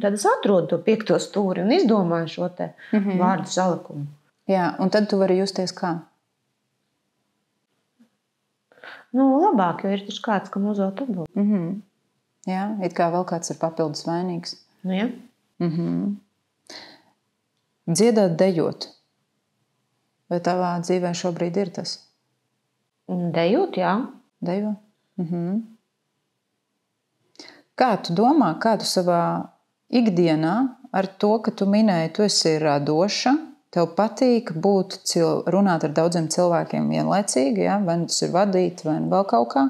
tad es atrodu to 5. stūri un izdomāju šo te vārdu salikumu. Jā, un tad tu vari justies kā? Labāk, jo ir taču kāds, kam uzdot atbildi. Jā, it kā vēl kāds ir papildus vainīgs. Jā. Dziedāt, dejot. Vai tavā dzīvē šobrīd ir tas? Dejot, jā. Dejo? Kā tu domā, kā tu savā ikdienā ar to, ka tu minēji, tu esi radoša, tev patīk runāt ar daudziem cilvēkiem vienlaicīgi, ja? Vai tas ir vadīt, vai vēl kaut kā,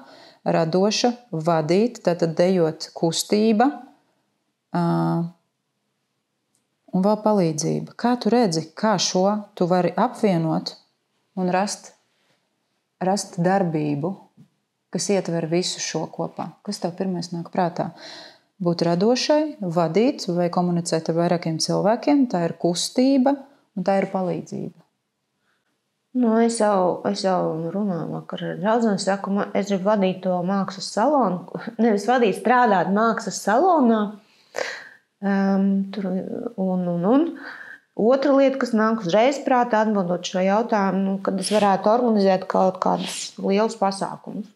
radoša, vadīt, tātad dejot kustība un vēl palīdzība. Kā tu redzi, kā šo tu vari apvienot un rast darbību, kas ietver visu šo kopā? Kas tev pirmais nāk prātā? Būt radošai, vadīt vai komunicēt ar vairākiem cilvēkiem, tā ir kustība un tā ir palīdzība. Es jau runāju vakar ar draudzeni, saku, es gribu vadīt to mākslas salonu, nevis vadīt, strādāt mākslas salonā. Otra lieta, kas nāk uzreiz prātā, atbildot šo jautājumu, kad es varētu organizēt kaut kādus lielus pasākumus.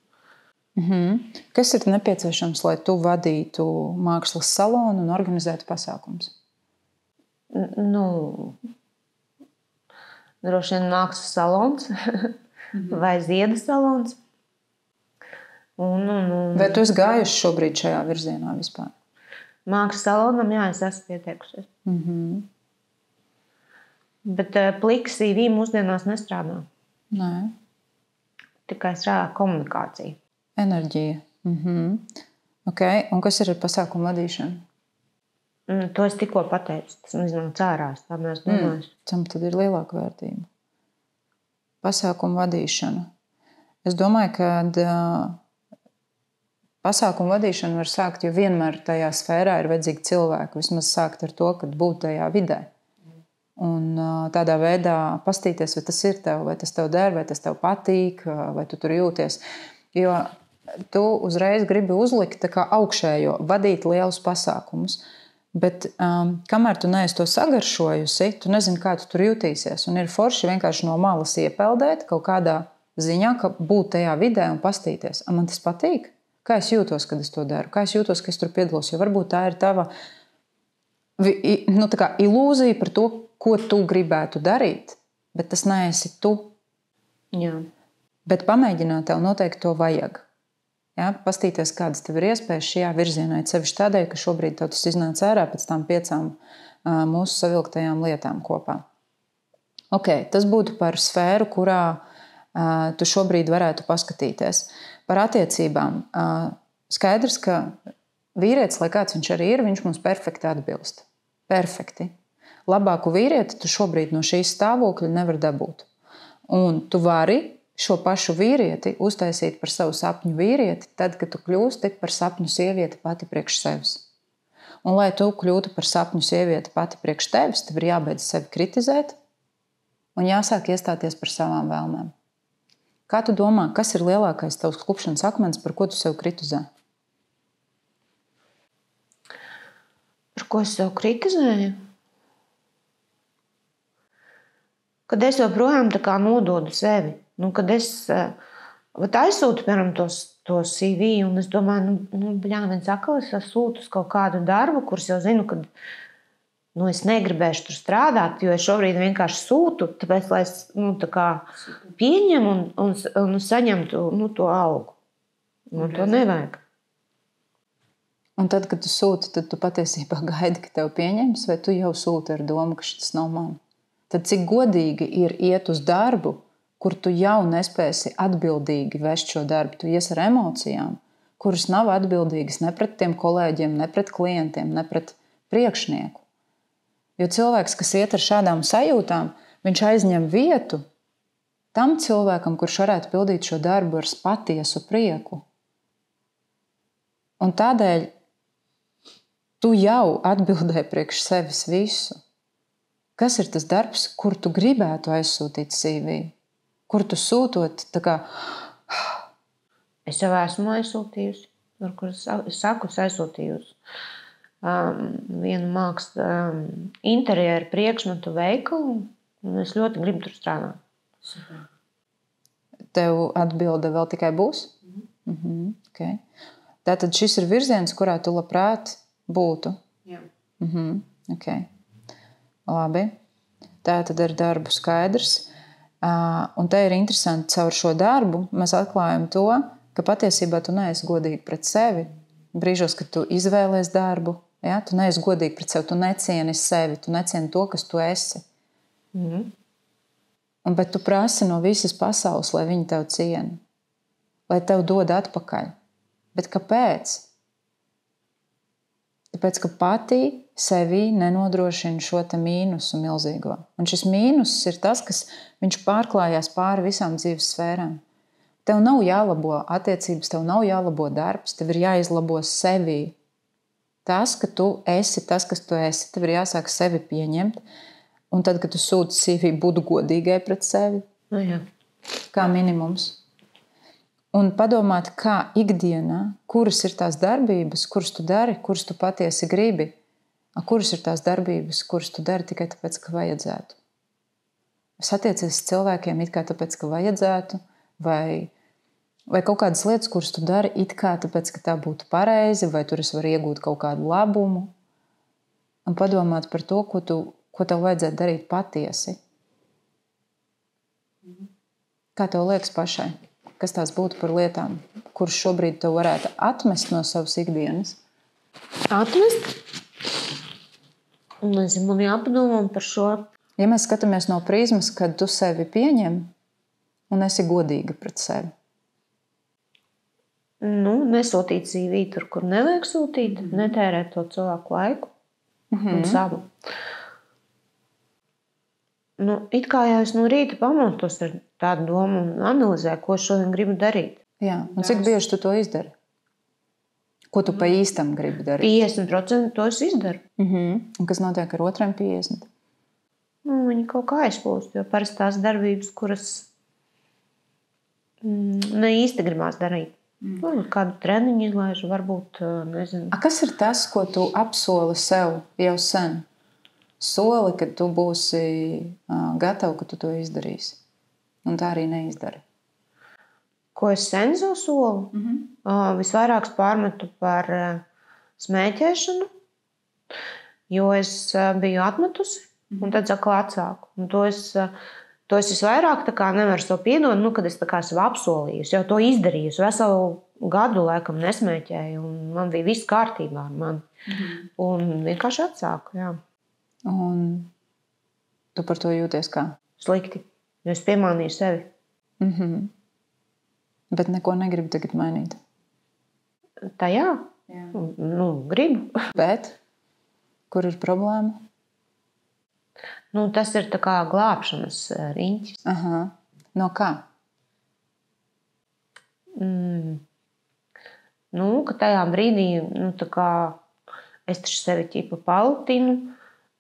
Kas ir nepieciešams, lai tu vadītu mākslas salonu un organizētu pasākumus? Droši vien mākslas salons vai ziedu salons. Vai tu esi gājuši šobrīd šajā virzienā vispār? Mākslas salonam, jā, es esmu pieteikusies. Bet pliks CV mūsdienās nestrādā. Nē. tikai strādā komunikācija. Enerģija. Okay. Un kas ir ar pasākumu vadīšanu? To es tikko pateicu. Tas iznāca ārā. Tā mēs domājam. Tam tad ir lielāka vērtība. Pasākumu vadīšana. Es domāju, ka pasākumu vadīšanu var sākt, jo vienmēr tajā sfērā ir vajadzīgi cilvēki. Vismaz sākt ar to, ka būt tajā vidē. Un tādā veidā pastīties, vai tas ir tev, vai tas tev der, vai tas tev patīk, vai tu tur jūties. Jo tu uzreiz gribi uzlikt tā kā augšējo, vadīt lielus pasākumus. Bet kamēr tu neesi to sagaršojusi, tu nezini, kā tu tur jutīsies. Un ir forši vienkārši no malas iepeldēt kaut kādā ziņā, ka būt tajā vidē un pastīties. Man tas patīk? Kā es jūtos, kad es to daru? Kā es jūtos, ka es tur piedalos? Jo varbūt tā ir tava tā kā ilūzija par to, ko tu gribētu darīt, bet tas neesi tu. Jā. Bet pamēģināt tev noteikti to vajag. Ja? Pastīties, kādas tev ir iespējas šajā virzienā, sevišķi tādēļ, ka šobrīd tev tas iznāca ārā pēc tām 5 mūsu savilktajām lietām kopā. Okay, tas būtu par sfēru, kurā tu šobrīd varētu paskatīties. Par attiecībām. Skaidrs, ka vīrietis, lai kāds viņš arī ir, viņš mums perfekti atbilst. Perfekti. Labāku vīrieti tu šobrīd no šīs stāvokļa nevar dabūt. Un tu vari šo pašu vīrieti uztaisīt par savu sapņu vīrieti, tad, kad tu kļūsti par sapņu sievieti pati priekš sevis. Un, lai tu kļūtu par sapņu sievieti pati priekš tevis, tev ir jābeidz sevi kritizēt un jāsāk iestāties par savām vēlmēm. Kā tu domā, kas ir lielākais tavs klupšanas akmens, par ko tu sev kritizē? Par ko es sev kritizēju? Kad es joprojām tā kā nododu sevi. Kad es aizsūtu, piemēram, to CV, un es domāju, viens atkal es sūtu uz kaut kādu darbu, kurus jau zinu, ka es negribēšu tur strādāt, jo es šobrīd vienkārši sūtu, tāpēc, lai es pieņemu un saņemtu to algu. Man to nevajag. Un tad, kad tu sūti, tad tu patiesībā gaidi, ka tev pieņems, vai tu jau sūti ar domu, ka šis nav man? Tad cik godīgi ir iet uz darbu, kur tu jau nespēsi atbildīgi vest šo darbu. Tu ies ar emocijām, kuras nav atbildīgas ne pret tiem kolēģiem, ne pret klientiem, ne pret priekšnieku. Jo cilvēks, kas iet ar šādām sajūtām, viņš aizņem vietu tam cilvēkam, kurš varētu pildīt šo darbu ar patiesu prieku. Un tādēļ tu jau atbildē priekš sevis visu. Kas ir tas darbs, kur tu gribētu aizsūtīt CV? Kur tu sūtot tā kā... Es jau esmu aizsūtījusi. Es aizsūtījusi vienu interjeru priekšmetu veikalu, un es ļoti gribu tur strādāt. Super. Tev atbilde vēl tikai būs? Okay. Tātad šis ir virziens, kurā tu labprāt būtu? Jā. Okay. Labi. Tā tad ir darbu skaidrs. Un te ir interesanti, caur šo darbu mēs atklājam to, ka patiesībā tu neesi godīgi pret sevi. Brīžos, kad tu izvēlies darbu, ja? Tu neesi godīgi pret sevi, tu necieni sevi, tu necieni to, kas tu esi. Bet tu prasi no visas pasaules, lai viņi tev cieni, lai tev dod atpakaļ. Bet kāpēc? Tāpēc, ka pati sevī nenodrošina šo te mīnusu milzīgo. Un šis mīnus ir tas, kas viņš pārklājās pāri visām dzīves sfērām. Tev nav jālabo attiecības, tev nav jālabo darbs, tev ir jāizlabo sevī. Tas, ka tu esi tas, kas tu esi, tev ir jāsāk sevi pieņemt. Un tad, kad tu sūti CV, būt godīgai pret sevi. Jā. Kā minimums. Un padomāt, kā ikdienā, kuras ir tās darbības, kuras tu dari, kuras tu patiesi gribi, kuras ir tās darbības, kuras tu dari tikai tāpēc, ka vajadzētu. Es attiecies ar cilvēkiem it kā tāpēc, ka vajadzētu, vai kaut kādas lietas, kuras tu dari it kā tāpēc, ka tā būtu pareizi, vai tur es varu iegūt kaut kādu labumu. Un padomāt par to, ko tev vajadzētu darīt patiesi. Kā tev liekas pašai? Kas tās būtu par lietām, kuras šobrīd tev varētu atmest no savas ikdienas? Atmest? Nezinu, man jāpadomā par šo. Ja mēs skatāmies no prizmas, kad tu sevi pieņem un esi godīga pret sevi. Nesūtīt CV tur, kur nevajag sūtīt, netērēt to cilvēku laiku un savu. It kā jau es no rīta pamotos ar tādu domu un analizēju, ko šodien gribu darīt. Jā, un cik bieži tu to izdari? Ko tu pa īstam gribi darīt? 50% to es izdaru. Un kas notiek ar otriem 50%? Viņi kaut kā aizplūst, jo parasti tās darbības, kuras ne īsti gribās darīt. Kādu treniņu izlaižu, varbūt, nezinu. Kas ir tas, ko tu apsoli sev jau sen? Soli, ka tu būsi gatava, ka tu to izdarīsi. Un tā arī neizdari. Ko es sen soli? Visvairāk pārmetu par smēķēšanu, jo es biju atmetusi un tad atsāku. Un to es visvairāk nevaru sev piedot, kad es sev apsolījusi, jau to izdarījusi. Veselu gadu laikam nesmēķēju, un man bija viss kārtībā ar mani. Un vienkārši atsāku, jā. Un tu par to jūties kā? Slikti, jo es piemānīju sevi. Bet neko negribu tagad mainīt? Tā jā. Gribu. Bet kur ir problēma? Tas ir tā kā glābšanas riņķis. No kā? Ka tajā brīdī, es taču sevi ķipa palutinu,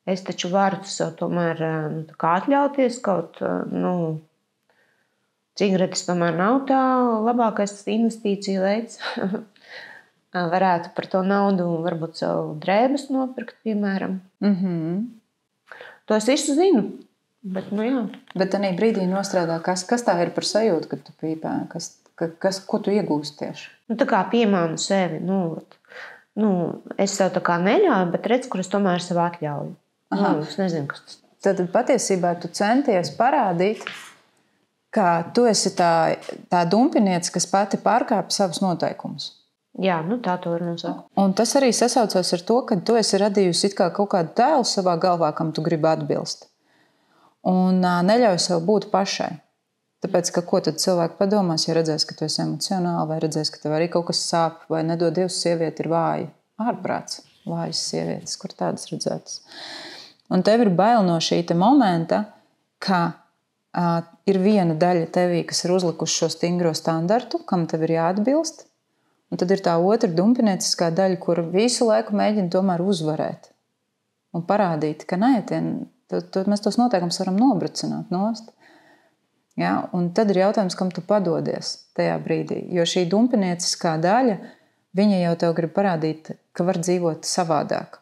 es taču varu sev tomēr atļauties kaut, cigaretes tomēr nav tā labākais investīcija veids. Varētu par to naudu varbūt sev drēbes nopirkt, piemēram. To es visu zinu. Bet, jā. Bet tādā brīdī nostrādā, kas tā ir par sajūtu, kad tu pīpē? Ko tu iegūsti tieši? Tā kā piemānu sevi. Es sev tā kā neļauju, bet redz, kur es tomēr sev atļauju. Es nezinu, kas tas. Tad patiesībā tu centies parādīt, ka tu esi tā dumpiniece, kas pati pārkāpj savus noteikumus. Jā, tā to var nosaukt. Un tas arī sasaucās ar to, ka tu esi radījusi kaut kādu tēlu savā galvā, kam tu gribi atbilst. Un neļauj sev būt pašai. Tāpēc, ka ko tad cilvēki padomās, ja redzēs, ka tu esi emocionāli, vai redzēs, ka tev arī kaut kas sāp, vai nedod Dievs, sieviete ir vāja. Ārprāts, vājas sievietes, kur tādas redzētas. Un tev ir bail no šī momenta, ka ir viena daļa tevī, kas ir uzlikuši šo stingro standartu, kam tev ir jāatbilst. Un tad ir tā otra dumpinieciskā daļa, kur visu laiku mēģina tomēr uzvarēt. Un parādīt, ka nē, mēs tos noteikumus varam nobrucināt nost. Ja? Un tad ir jautājums, kam tu padodies tajā brīdī. Jo šī dumpinieciskā daļa, viņa jau tev grib parādīt, ka var dzīvot savādāk.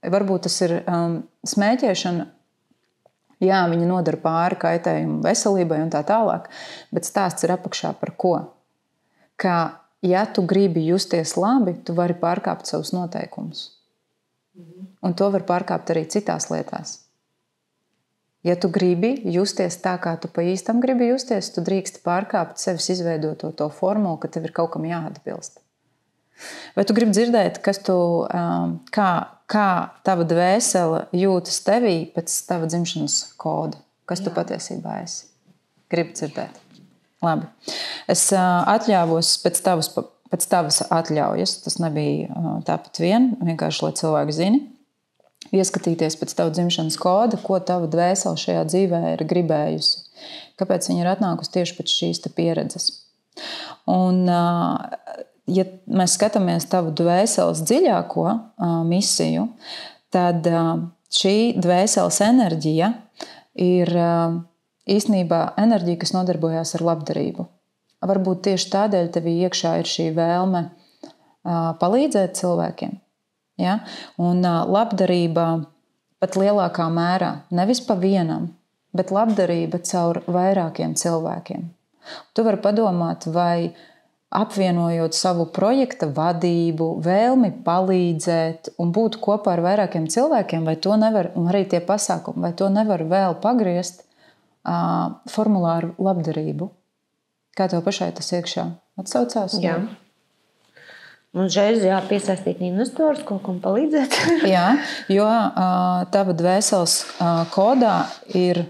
Varbūt tas ir smēķēšana. Jā, viņa nodara pāri kaitējumu veselībai un tā tālāk. Bet stāsts ir apakšā par ko? Ka ja tu gribi justies labi, tu vari pārkāpt savus noteikumus. Un to var pārkāpt arī citās lietās. Ja tu gribi justies tā, kā tu pa īstam gribi justies, tu drīksti pārkāpt sevis izveidoto to formulu, ka tev ir kaut kam jāatbilst. Vai tu gribi dzirdēt, kā tava dvēsele jūtas tevī pēc tava dzimšanas koda? Kas tu patiesībā esi? Gribi dzirdēt? Labi. Es atļāvos pēc tavas atļaujas, tas nebija tāpat vien, vienkārši, lai cilvēki zini, ieskatīties pēc tava dzimšanas koda, ko tava dvēsele šajā dzīvē ir gribējusi. Kāpēc viņa ir atnākusi tieši pēc šīs pieredzes. Un, ja mēs skatāmies tavu dvēseles dziļāko misiju, tad šī dvēseles enerģija ir īstenībā enerģija, kas nodarbojās ar labdarību. Varbūt tieši tādēļ tev iekšā ir šī vēlme palīdzēt cilvēkiem. Ja? Un labdarība pat lielākā mērā, nevis pa vienam, bet labdarība caur vairākiem cilvēkiem. Tu vari padomāt, vai apvienojot savu projekta vadību, vēlmi palīdzēt un būt kopā ar vairākiem cilvēkiem, vai to nevar, un arī tie pasākumi, vai to nevar vēl pagriezt formulāru labdarību. Kā tev pašai tas iekšā atsaucās? Jā. Mums reiz piesaistīt investors, kaut kam palīdzēt. Jā, jo tava dvēseles kodā ir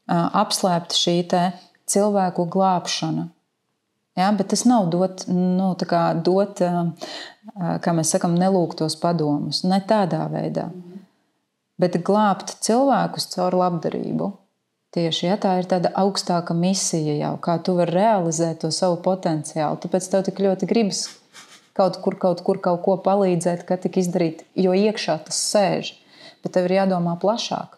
apslēpta šī te cilvēku glābšana. Ja, bet tas nav dot, kā mēs sakam, nelūgtos padomus. Ne tādā veidā. Bet glābt cilvēkus caur labdarību. Tieši, ja tā ir tāda augstāka misija jau, kā tu vari realizēt to savu potenciālu. Tāpēc tev tik ļoti gribas kaut kur kaut ko palīdzēt, kā tik izdarīt, jo iekšā tas sēž. Bet tev ir jādomā plašāk.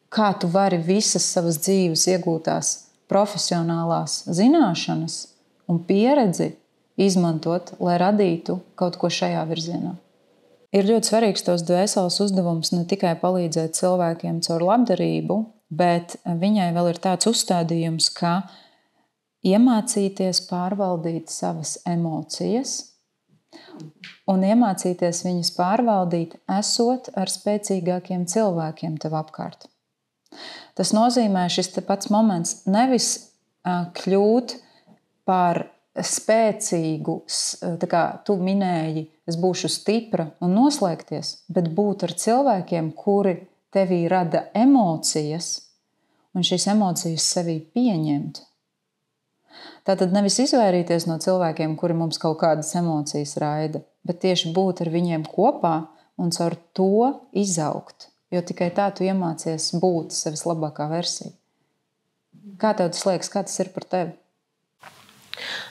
Kā tu vari visas savas dzīves iegūtās profesionālās zināšanas un pieredzi izmantot, lai radītu kaut ko šajā virzienā. Ir ļoti svarīgs tos dvēseles uzdevums ne tikai palīdzēt cilvēkiem caur labdarību, bet viņai vēl ir tāds uzstādījums, ka iemācīties pārvaldīt savas emocijas un iemācīties viņas pārvaldīt, esot ar spēcīgākiem cilvēkiem tev apkārt. Tas nozīmē šis pats moments nevis kļūt par spēcīgu, tā kā tu minēji, es būšu stipra un noslēgties, bet būt ar cilvēkiem, kuri tevī rada emocijas un šīs emocijas sevī pieņemt. Tātad nevis izvairīties no cilvēkiem, kuri mums kaut kādas emocijas raida, bet tieši būt ar viņiem kopā un caur to izaugt, jo tikai tā tu iemācies būt sevis labākā versija. Kā tev tas liekas, kā tas ir par tevi?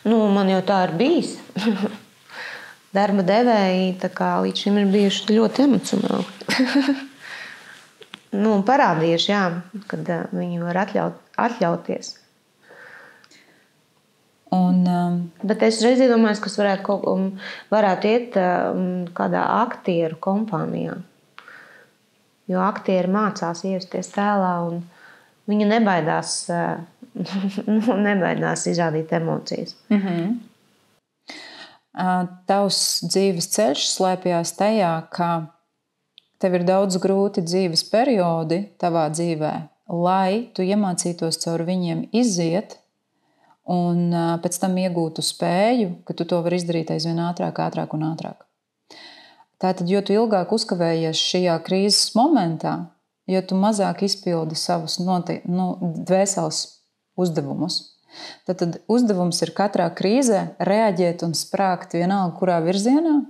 Man jau tā ir bijis. Darba devēji līdz šim ir bijuši ļoti emocionāli. Parādījuši, jā, kad viņi var atļauties. Bet es reiz iedomājos, ka varētu iet kādā aktieru kompānijā. Jo aktieri mācās ievesties tēlā un viņi nebaidās izrādīt emocijas. Tavs dzīves ceļš slēpjas tajā, ka tev ir daudz grūti dzīves periodi tavā dzīvē, lai tu iemācītos caur viņiem iziet un pēc tam iegūtu spēju, ka tu to vari izdarīt aizvien ātrāk un ātrāk. Tātad, jo tu ilgāk uzkavējies šajā krīzes momentā, jo tu mazāk izpildi savus dvēseles uzdevumus. Tad uzdevums ir katrā krīzē reaģēt un sprāgt vienalga, kurā virzienā,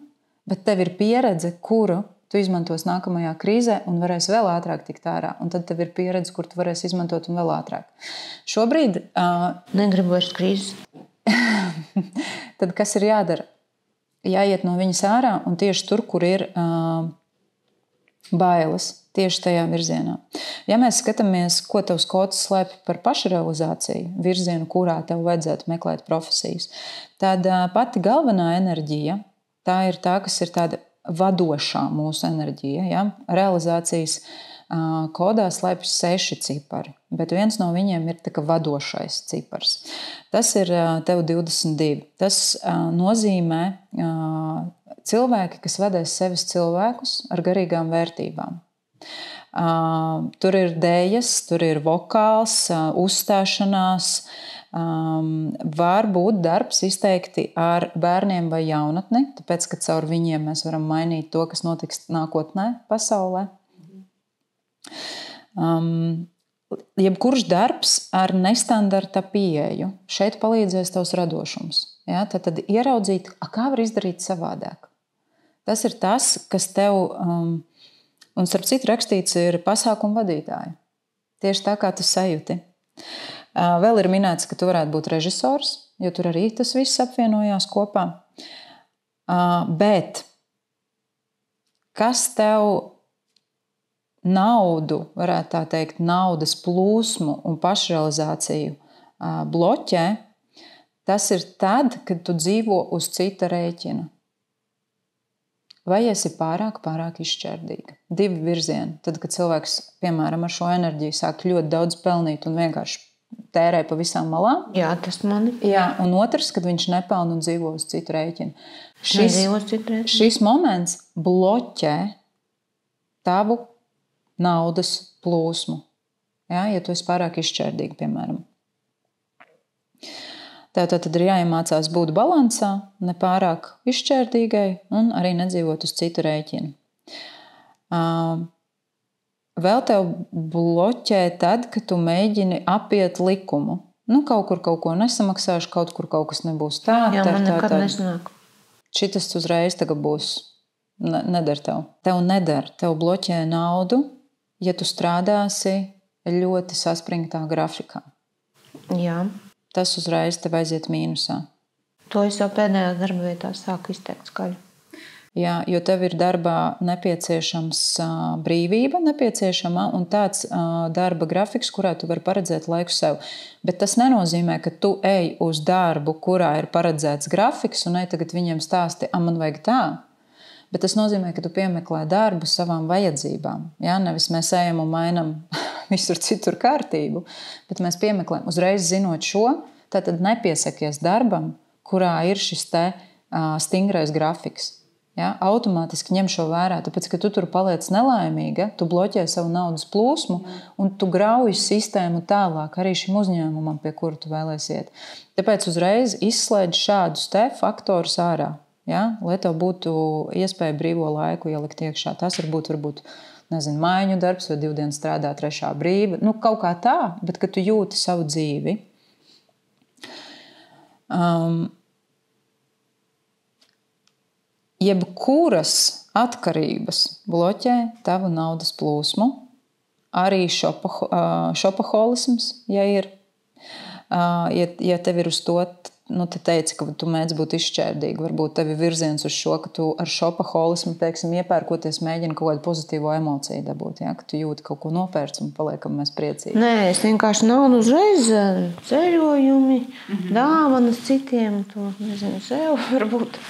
bet tev ir pieredze, kuru tu izmantos nākamajā krīzē un varēsi vēl ātrāk tikt ārā. Un tad tev ir pieredze, kur tu varēsi izmantot un vēl ātrāk. Šobrīd... Negribu vairs krīzes. Tad kas ir jādara? Jāiet no viņas ārā un tieši tur, kur ir bailes, tieši tajā virzienā. Ja mēs skatāmies, ko tavs kods slēpj par pašrealizāciju, virzienu, kurā tev vajadzētu meklēt profesijas, tad pati galvenā enerģija, tā ir tā, kas ir tāda vadošā mūsu enerģija. Ja? Realizācijas kodā slēpjas 6 cipari, bet viens no viņiem ir tā kā vadošais cipars. Tas ir tev 22. Tas nozīmē cilvēki, kas vedēs sevis cilvēkus ar garīgām vērtībām. Tur ir dējas, tur ir vokāls, uzstāšanās, var būt darbs izteikti ar bērniem vai jaunatni, tāpēc, ka caur viņiem mēs varam mainīt to, kas notiks nākotnē pasaulē. Jebkurš darbs ar nestandarta pieeju šeit palīdzēs tavs radošums. Ja? Tad ieraudzīt, kā var izdarīt savādāk. Tas ir tas, kas tev, un starp citu rakstīts ir pasākumu vadītāji. Tieši tā, kā tu sajūti. Vēl ir minēts, ka tu varētu būt režisors, jo tur arī tas viss apvienojās kopā. Bet kas tev naudu, varētu tā teikt, naudas plūsmu un pašrealizāciju bloķē, tas ir tad, kad tu dzīvo uz cita rēķina. Vai esi pārāk izšķērdīga? 2 virzieni. Tad, kad cilvēks, piemēram, ar šo enerģiju sāk ļoti daudz pelnīt un vienkārši tērē pa visām malām. Jā, tas mani. Jā, un otrs, kad viņš nepelna un dzīvo uz citu rēķinu. Šis moments bloķē tavu naudas plūsmu. Ja tu esi pārāk izšķērdīga, piemēram. Tad ir jāiemācās būt balansā, ne pārāk izšķērdīgai un arī nedzīvot uz citu rēķinu. Vēl tev bloķē tad, kad tu mēģini apiet likumu. Kaut kur kaut ko nesamaksāšu, kaut kur kaut kas nebūs tā. Jā, man nekad nesanāk. Šitas uzreiz tagad būs. Nedara tev. Tev nedara. Tev bloķē naudu, ja tu strādāsi ļoti saspringtā grafikā. Jā. Tas uzreiz tev aiziet mīnusā. To es jau pēdējā darba vietā sāku izteikt skaļi. Jā, jo tev ir darbā nepieciešams brīvība, nepieciešama un tāds darba grafiks, kurā tu vari paredzēt laiku sev. Bet tas nenozīmē, ka tu ej uz darbu, kurā ir paredzēts grafiks, un ej tagad viņiem stāsti, man vajag tā. Bet tas nozīmē, ka tu piemeklē darbu savām vajadzībām. Jā, nevis mēs ejam un mainam visur citur kārtību, bet mēs piemeklējam uzreiz zinot šo, tad nepiesakies darbam, kurā ir šis te stingrais grafiks. Ja, automātiski ņem šo vērā, tāpēc, ka tu tur paliec nelaimīga, tu bloķē savu naudas plūsmu un tu grauji sistēmu tālāk arī šim uzņēmumam, pie kura tu vēlies iet. Tāpēc uzreiz izslēdz šādus te faktorus ārā, ja, lai tev būtu iespēja brīvo laiku ielikt iekšā. Tas varbūt nezinu, mājiņu darbs vai 2 dienas strādā, 3. brīva. Kaut kā tā, bet ka tu jūti savu dzīvi. Jebkuras atkarības bloķē tavu naudas plūsmu, arī šopaholisms, ja ir. Ja tev ir uz to, te teici, ka tu mēdz būt izšķērdīgi, varbūt tev ir virziens uz šo, ka tu ar šopaholismu, teiksim, iepērkoties mēģini kaut kādu pozitīvo emociju dabūt, ja? Ka tu jūti kaut ko nopērts un paliekam mēs priecīgi. Nē, es vienkārši naudu uzreiz ceļojumi, dāvanas citiem, to nezinu, sev varbūt.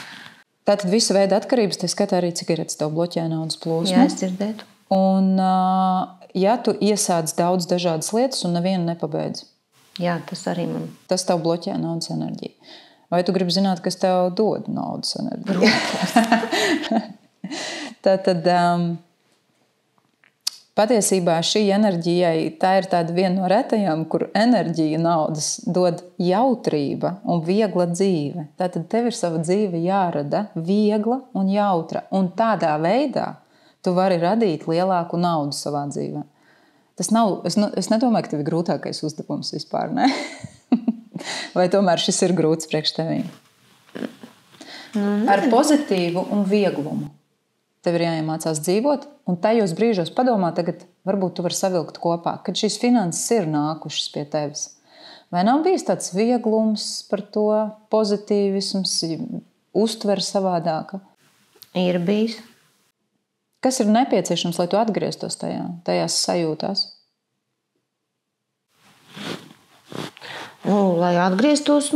Tātad visa veida atkarības, tā skatā arī cigaretes tev bloķē naudas plūsmu. Jā, es dzirdētu. Un ja tu iesāc daudz dažādas lietas un nevienu nepabeidz. Jā, tas arī man. Tas tev bloķē naudas enerģiju. Vai tu gribi zināt, kas tev dod naudas enerģiju? Tātad patiesībā šī enerģijai, tā ir tāda viena no retajām, kur enerģija naudas dod jautrība un viegla dzīve. Tātad tev ir sava dzīve jārada viegla un jautra. Un tādā veidā tu vari radīt lielāku naudu savā dzīvē. Tas nav, es nedomāju, ka tev ir grūtākais uzdevums vispār, ne? Vai tomēr šis ir grūts priekš tevī? Ar pozitīvu un vieglumu. Tev ir jāiemācās dzīvot, un tajos brīžos padomā, tagad varbūt tu vari savilkt kopā, kad šīs finanses ir nākušas pie tevis. Vai nav bijis tāds vieglums par to, pozitīvisms, uztver savādāka? Ir bijis. Kas ir nepieciešams, lai tu atgrieztos tajās sajūtās? Lai atgrieztos,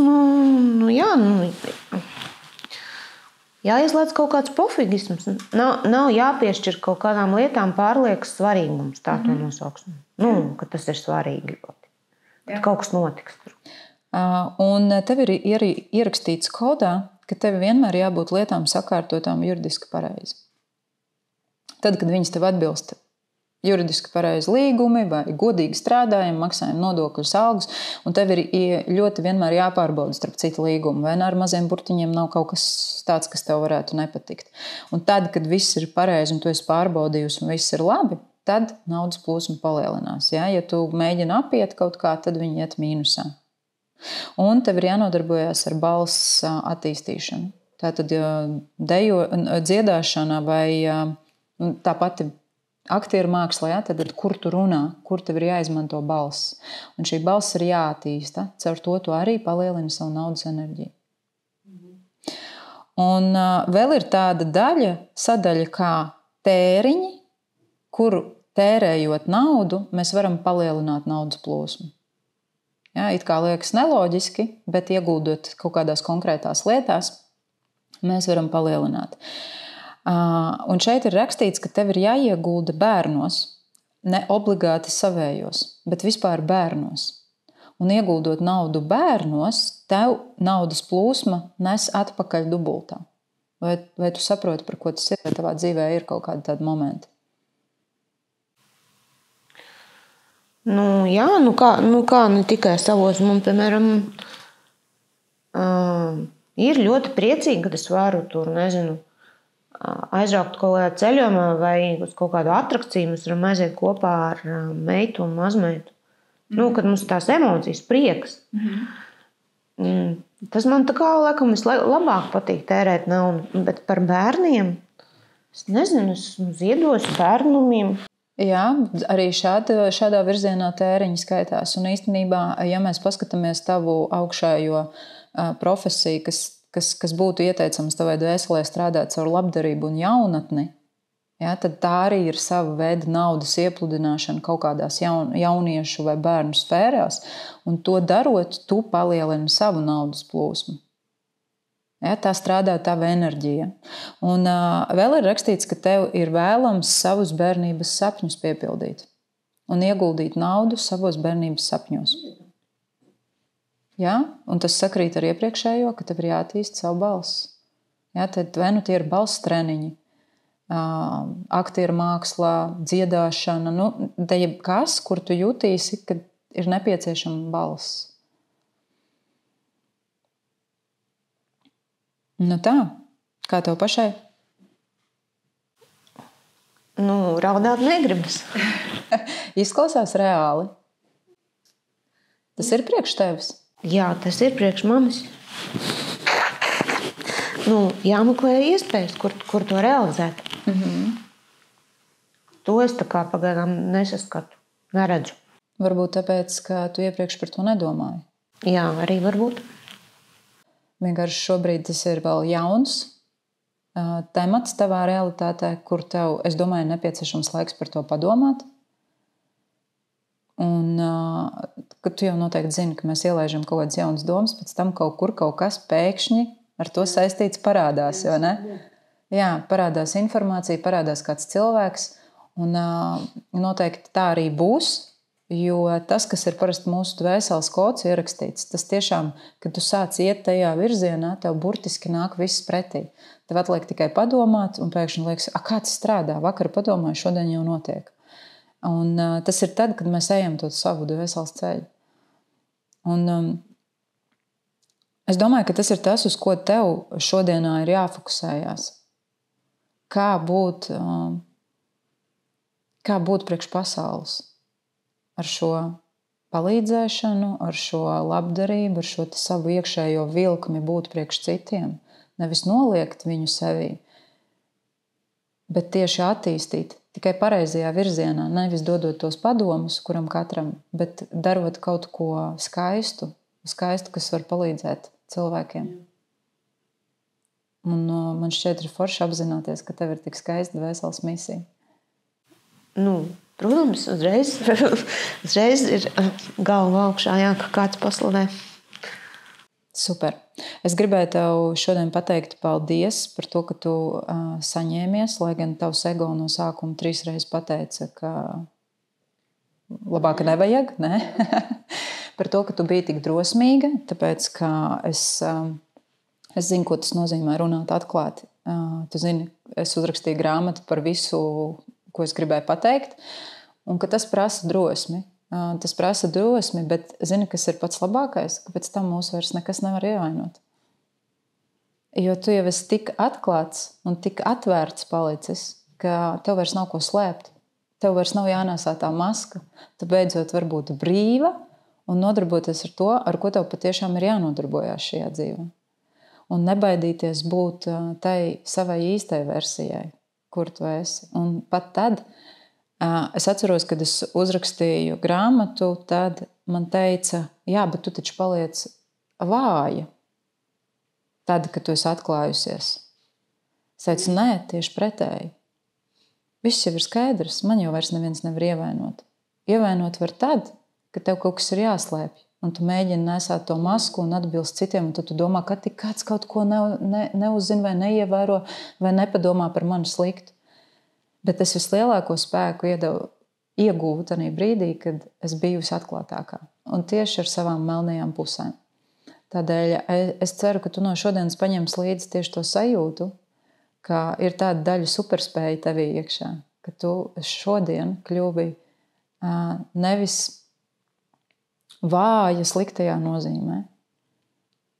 jāizslēdz kaut kāds pofigisms. Nav jāpiešķir kaut kādām lietām pārliekas svarīgums, tā to nosauksim. Ka tas ir svarīgi ļoti. Kad kaut kas notiks tur. Un tev ir arī ierakstīts kodā, ka tev vienmēr jābūt lietām sakārtotām juridiski pareizi. Tad, kad viņas tev atbilst juridiski pareizi līgumi vai godīgi strādājam, maksājam nodokļus, algas, un tev ir ļoti vienmēr jāpārbauda starp citu līgumu, vai ar maziem burtiņiem nav kaut kas tāds, kas tev varētu nepatikt. Un tad, kad viss ir pareizi un tu esi pārbaudījusi un viss ir labi, tad naudas plūsma palielinās. Ja tu mēģini apiet kaut kā, tad viņi iet mīnusā. Un tev ir jānodarbojas ar balss attīstīšanu. Tātad dziedāšana vai tā pati aktieru mākslā, tad kur tu runā, kur tev ir jāizmanto balss. Un šī balss ir jāattīsta. Caur to tu arī palielini savu naudas enerģiju. Un vēl ir tāda sadaļa kā tēriņi, kuru tērējot naudu, mēs varam palielināt naudas plūsmu. Ja, it kā liekas neloģiski, bet ieguldot kaut kādās konkrētās lietās, mēs varam palielināt. Un šeit ir rakstīts, ka tev ir jāiegulda bērnos, ne obligāti savējos, bet vispār bērnos. Un ieguldot naudu bērnos, tev naudas plūsma nes atpakaļ dubultā. Vai tu saproti, par ko tas ir? Vai tavā dzīvē ir kaut kādi tādi momenti? Jā, kā ne tikai savos. Man, piemēram, ir ļoti priecīgi, kad es varu tur, nezinu, aizraukt kaut kādā ceļojumā vai uz kaut kādu atrakciju. Mēs varam aiziet kopā ar meitu un mazmeitu. Kad mums tās emocijas, prieks. Tas man tā kā laikam vislabāk patīk tērēt naudu, bet par bērniem es nezinu, esmu ziedojusi bērnumiem. Jā, arī šādā virzienā tēriņi skaitās. Un īstenībā, ja mēs paskatāmies tavu augšējo profesiju, kas būtu ieteicams tavai dvēselē strādāt caur labdarību un jaunatni, ja, tad tā arī ir sava veida naudas iepludināšana kaut kādās jauniešu vai bērnu sfērās, un to darot, tu palielini savu naudas plūsmu. Ja, tā strādā tava enerģija. Un vēl ir rakstīts, ka tev ir vēlams savus bērnības sapņus piepildīt un ieguldīt naudu savos bērnības sapņos. Ja? Un tas sakrīt ar iepriekšējo, ka tev ir jāattīst savu balsi. Ja? Tad vai nu tie ir balss treniņi, aktieru mākslā, dziedāšana, te jebkas, kur tu jutīsi, ka ir nepieciešama balss. Tā, kā tev pašai? Raudāt negribas. Izklausās reāli. Tas ir priekš tevis? Jā, tas ir priekš manis. Jāmeklē iespējas, kur to realizēt. To es tā kā pagaidām nesaskatu, neredzu. Varbūt tāpēc, ka tu iepriekš par to nedomāji. Jā, arī varbūt. Vienkārši šobrīd tas ir vēl jauns temats tavā realitātē, kur tev, es domāju, nepieciešams laiks par to padomāt. Un kad tu jau noteikti zini, ka mēs ielaižam kaut kādas jaunas domas, pēc tam kaut kur kaut kas pēkšņi ar to saistīts parādās, jo ne? Jā, parādās informācija, parādās kāds cilvēks, un noteikti tā arī būs, jo tas, kas ir parasti mūsu dvēseles kods ierakstīts, tas tiešām, kad tu sāc iet tajā virzienā, tev burtiski nāk viss pretī. Tev atliek tikai padomāt, un pēkšņi liekas, kā tas strādā, vakar padomāju, šodien jau notiek. Un tas ir tad, kad mēs ejam to savu dvēseles ceļu. Un es domāju, ka tas ir tas, uz ko tev šodienā ir jāfokusējās. Kā būt priekš pasaules ar šo palīdzēšanu, ar šo labdarību, ar šo savu iekšējo vilkmi būt priekš citiem. Nevis noliegt viņu sevī, bet tieši attīstīt tikai pareizajā virzienā, nevis dodot tos padomus, kuram katram, bet darot kaut ko skaistu, kas var palīdzēt cilvēkiem. Un man šķiet ir forši apzināties, ka tev ir tik skaista dvēseles misija. Protams, uzreiz ir galva augšā, ka kāds paslavē. Super. Es gribēju tev šodien pateikt paldies par to, ka tu saņēmies, lai gan tavs ego no sākuma 3 reizes pateica, ka labāk nevajag, ne? Par to, ka tu biji tik drosmīga, tāpēc, ka es zinu, ko tas nozīmē runāt atklāti. Tu zini, es uzrakstīju grāmatu par visu, ko es gribēju pateikt, un ka tas prasa drosmi. Tas prasa drosmi, bet zini, kas ir pats labākais? Ka pēc tam mūs vairs nekas nevar ievainot. Jo tu jau esi tik atklāts un tik atvērts palicis, ka tev vairs nav ko slēpt. Tev vairs nav jānēsā tā maska. Tu beidzot var būt brīva un nodarboties ar to, ar ko tev patiešām ir jānodarbojās šajā dzīvē. Un nebaidīties būt tai savai īstai versijai, kur tu esi. Un pat tad, es atceros, kad es uzrakstīju grāmatu, tad man teica, jā, bet tu taču paliec vāja. Tad, kad tu esi atklājusies. Es teicu, nē, tieši pretēji. Viss jau ir skaidrs, man jau vairs neviens nevar ievainot. Ievainot var tad, kad tev kaut kas ir jāslēpj. Un tu mēģini nesāt to masku un atbilst citiem, un tad tu domā, ka kāds kaut ko neuzzina vai neievēro vai nepadomā par mani sliktu. Bet es vislielāko spēku ieguvu tajā brīdī, kad es biju atklātākā. Un tieši ar savām melnajām pusēm. Tādēļ es ceru, ka tu no šodienas paņemsi līdzi tieši to sajūtu, ka ir tāda daļa superspēja tevī iekšā, ka tu šodien kļuvi nevis vāja sliktajā nozīmē,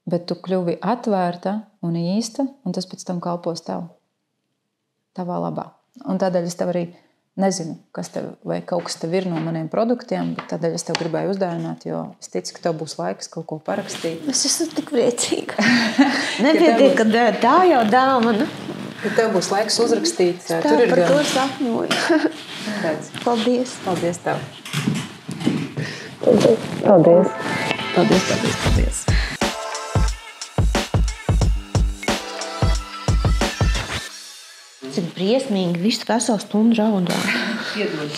bet tu kļuvi atvērta un īsta, un tas pēc tam kalpos tev, tavā labā. Un tādēļ es tev arī nezinu, kas tev, vai kaut kas tev ir no maniem produktiem, bet tādēļ es tev gribēju uzdāvināt, jo es ticu, ka tev būs laiks kaut ko parakstīt. Es esmu tik priecīga. Nepietiek, ka tā jau dāvana. Ka tev būs laiks uzrakstīt. Tā tur ir par to sapņoju. Paldies. Paldies tev. Paldies. Paldies. Cik briesmīgi visu veselu stundu raudā. Piedod.